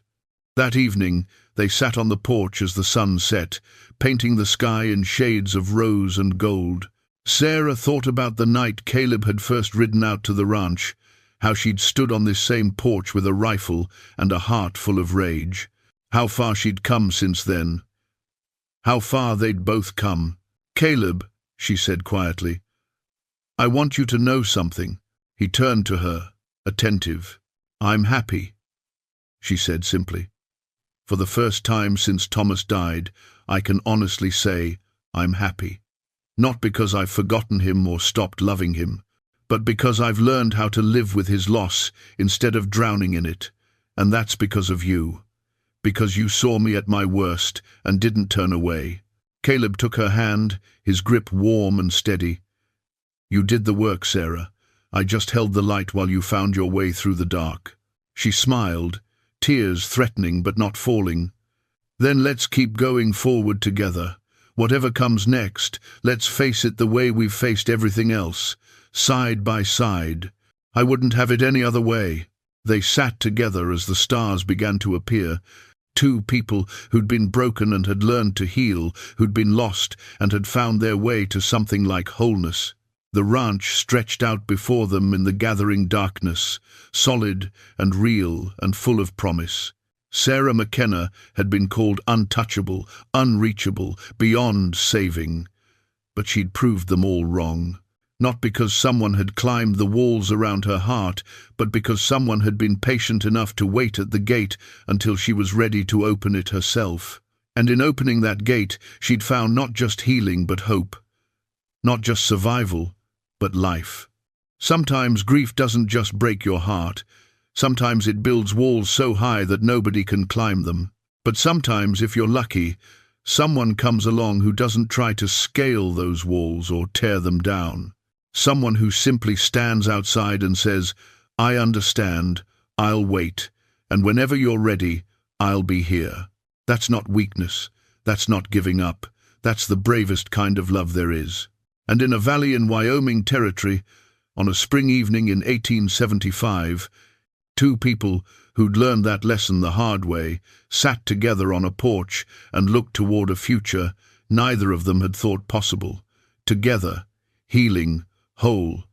That evening, they sat on the porch as the sun set, painting the sky in shades of rose and gold. Sarah thought about the night Caleb had first ridden out to the ranch, how she'd stood on this same porch with a rifle and a heart full of rage. How far she'd come since then. how far they'd both come. "Caleb," she said quietly, "I want you to know something." He turned to her, attentive. "I'm happy," she said simply. "For the first time since Thomas died, I can honestly say I'm happy. Not because I've forgotten him or stopped loving him, but because I've learned how to live with his loss instead of drowning in it. And that's because of you. Because you saw me at my worst and didn't turn away." Caleb took her hand, his grip warm and steady. "You did the work, Sarah. I just held the light while you found your way through the dark." She smiled, tears threatening but not falling. "Then let's keep going forward together. Whatever comes next, let's face it the way we've faced everything else, side by side. I wouldn't have it any other way." They sat together as the stars began to appear. Two people who'd been broken and had learned to heal, who'd been lost and had found their way to something like wholeness. The ranch stretched out before them in the gathering darkness, solid and real and full of promise. Sarah McKenna had been called untouchable, unreachable, beyond saving. But she'd proved them all wrong. Not because someone had climbed the walls around her heart, but because someone had been patient enough to wait at the gate until she was ready to open it herself. And in opening that gate, she'd found not just healing but hope. Not just survival, but life. Sometimes grief doesn't just break your heart. Sometimes it builds walls so high that nobody can climb them. But sometimes, if you're lucky, someone comes along who doesn't try to scale those walls or tear them down. Someone who simply stands outside and says, "I understand, I'll wait, and whenever you're ready, I'll be here." That's not weakness. That's not giving up. That's the bravest kind of love there is. And in a valley in Wyoming territory, on a spring evening in 1875, two people who'd learned that lesson the hard way sat together on a porch and looked toward a future neither of them had thought possible. Together, healing, whole,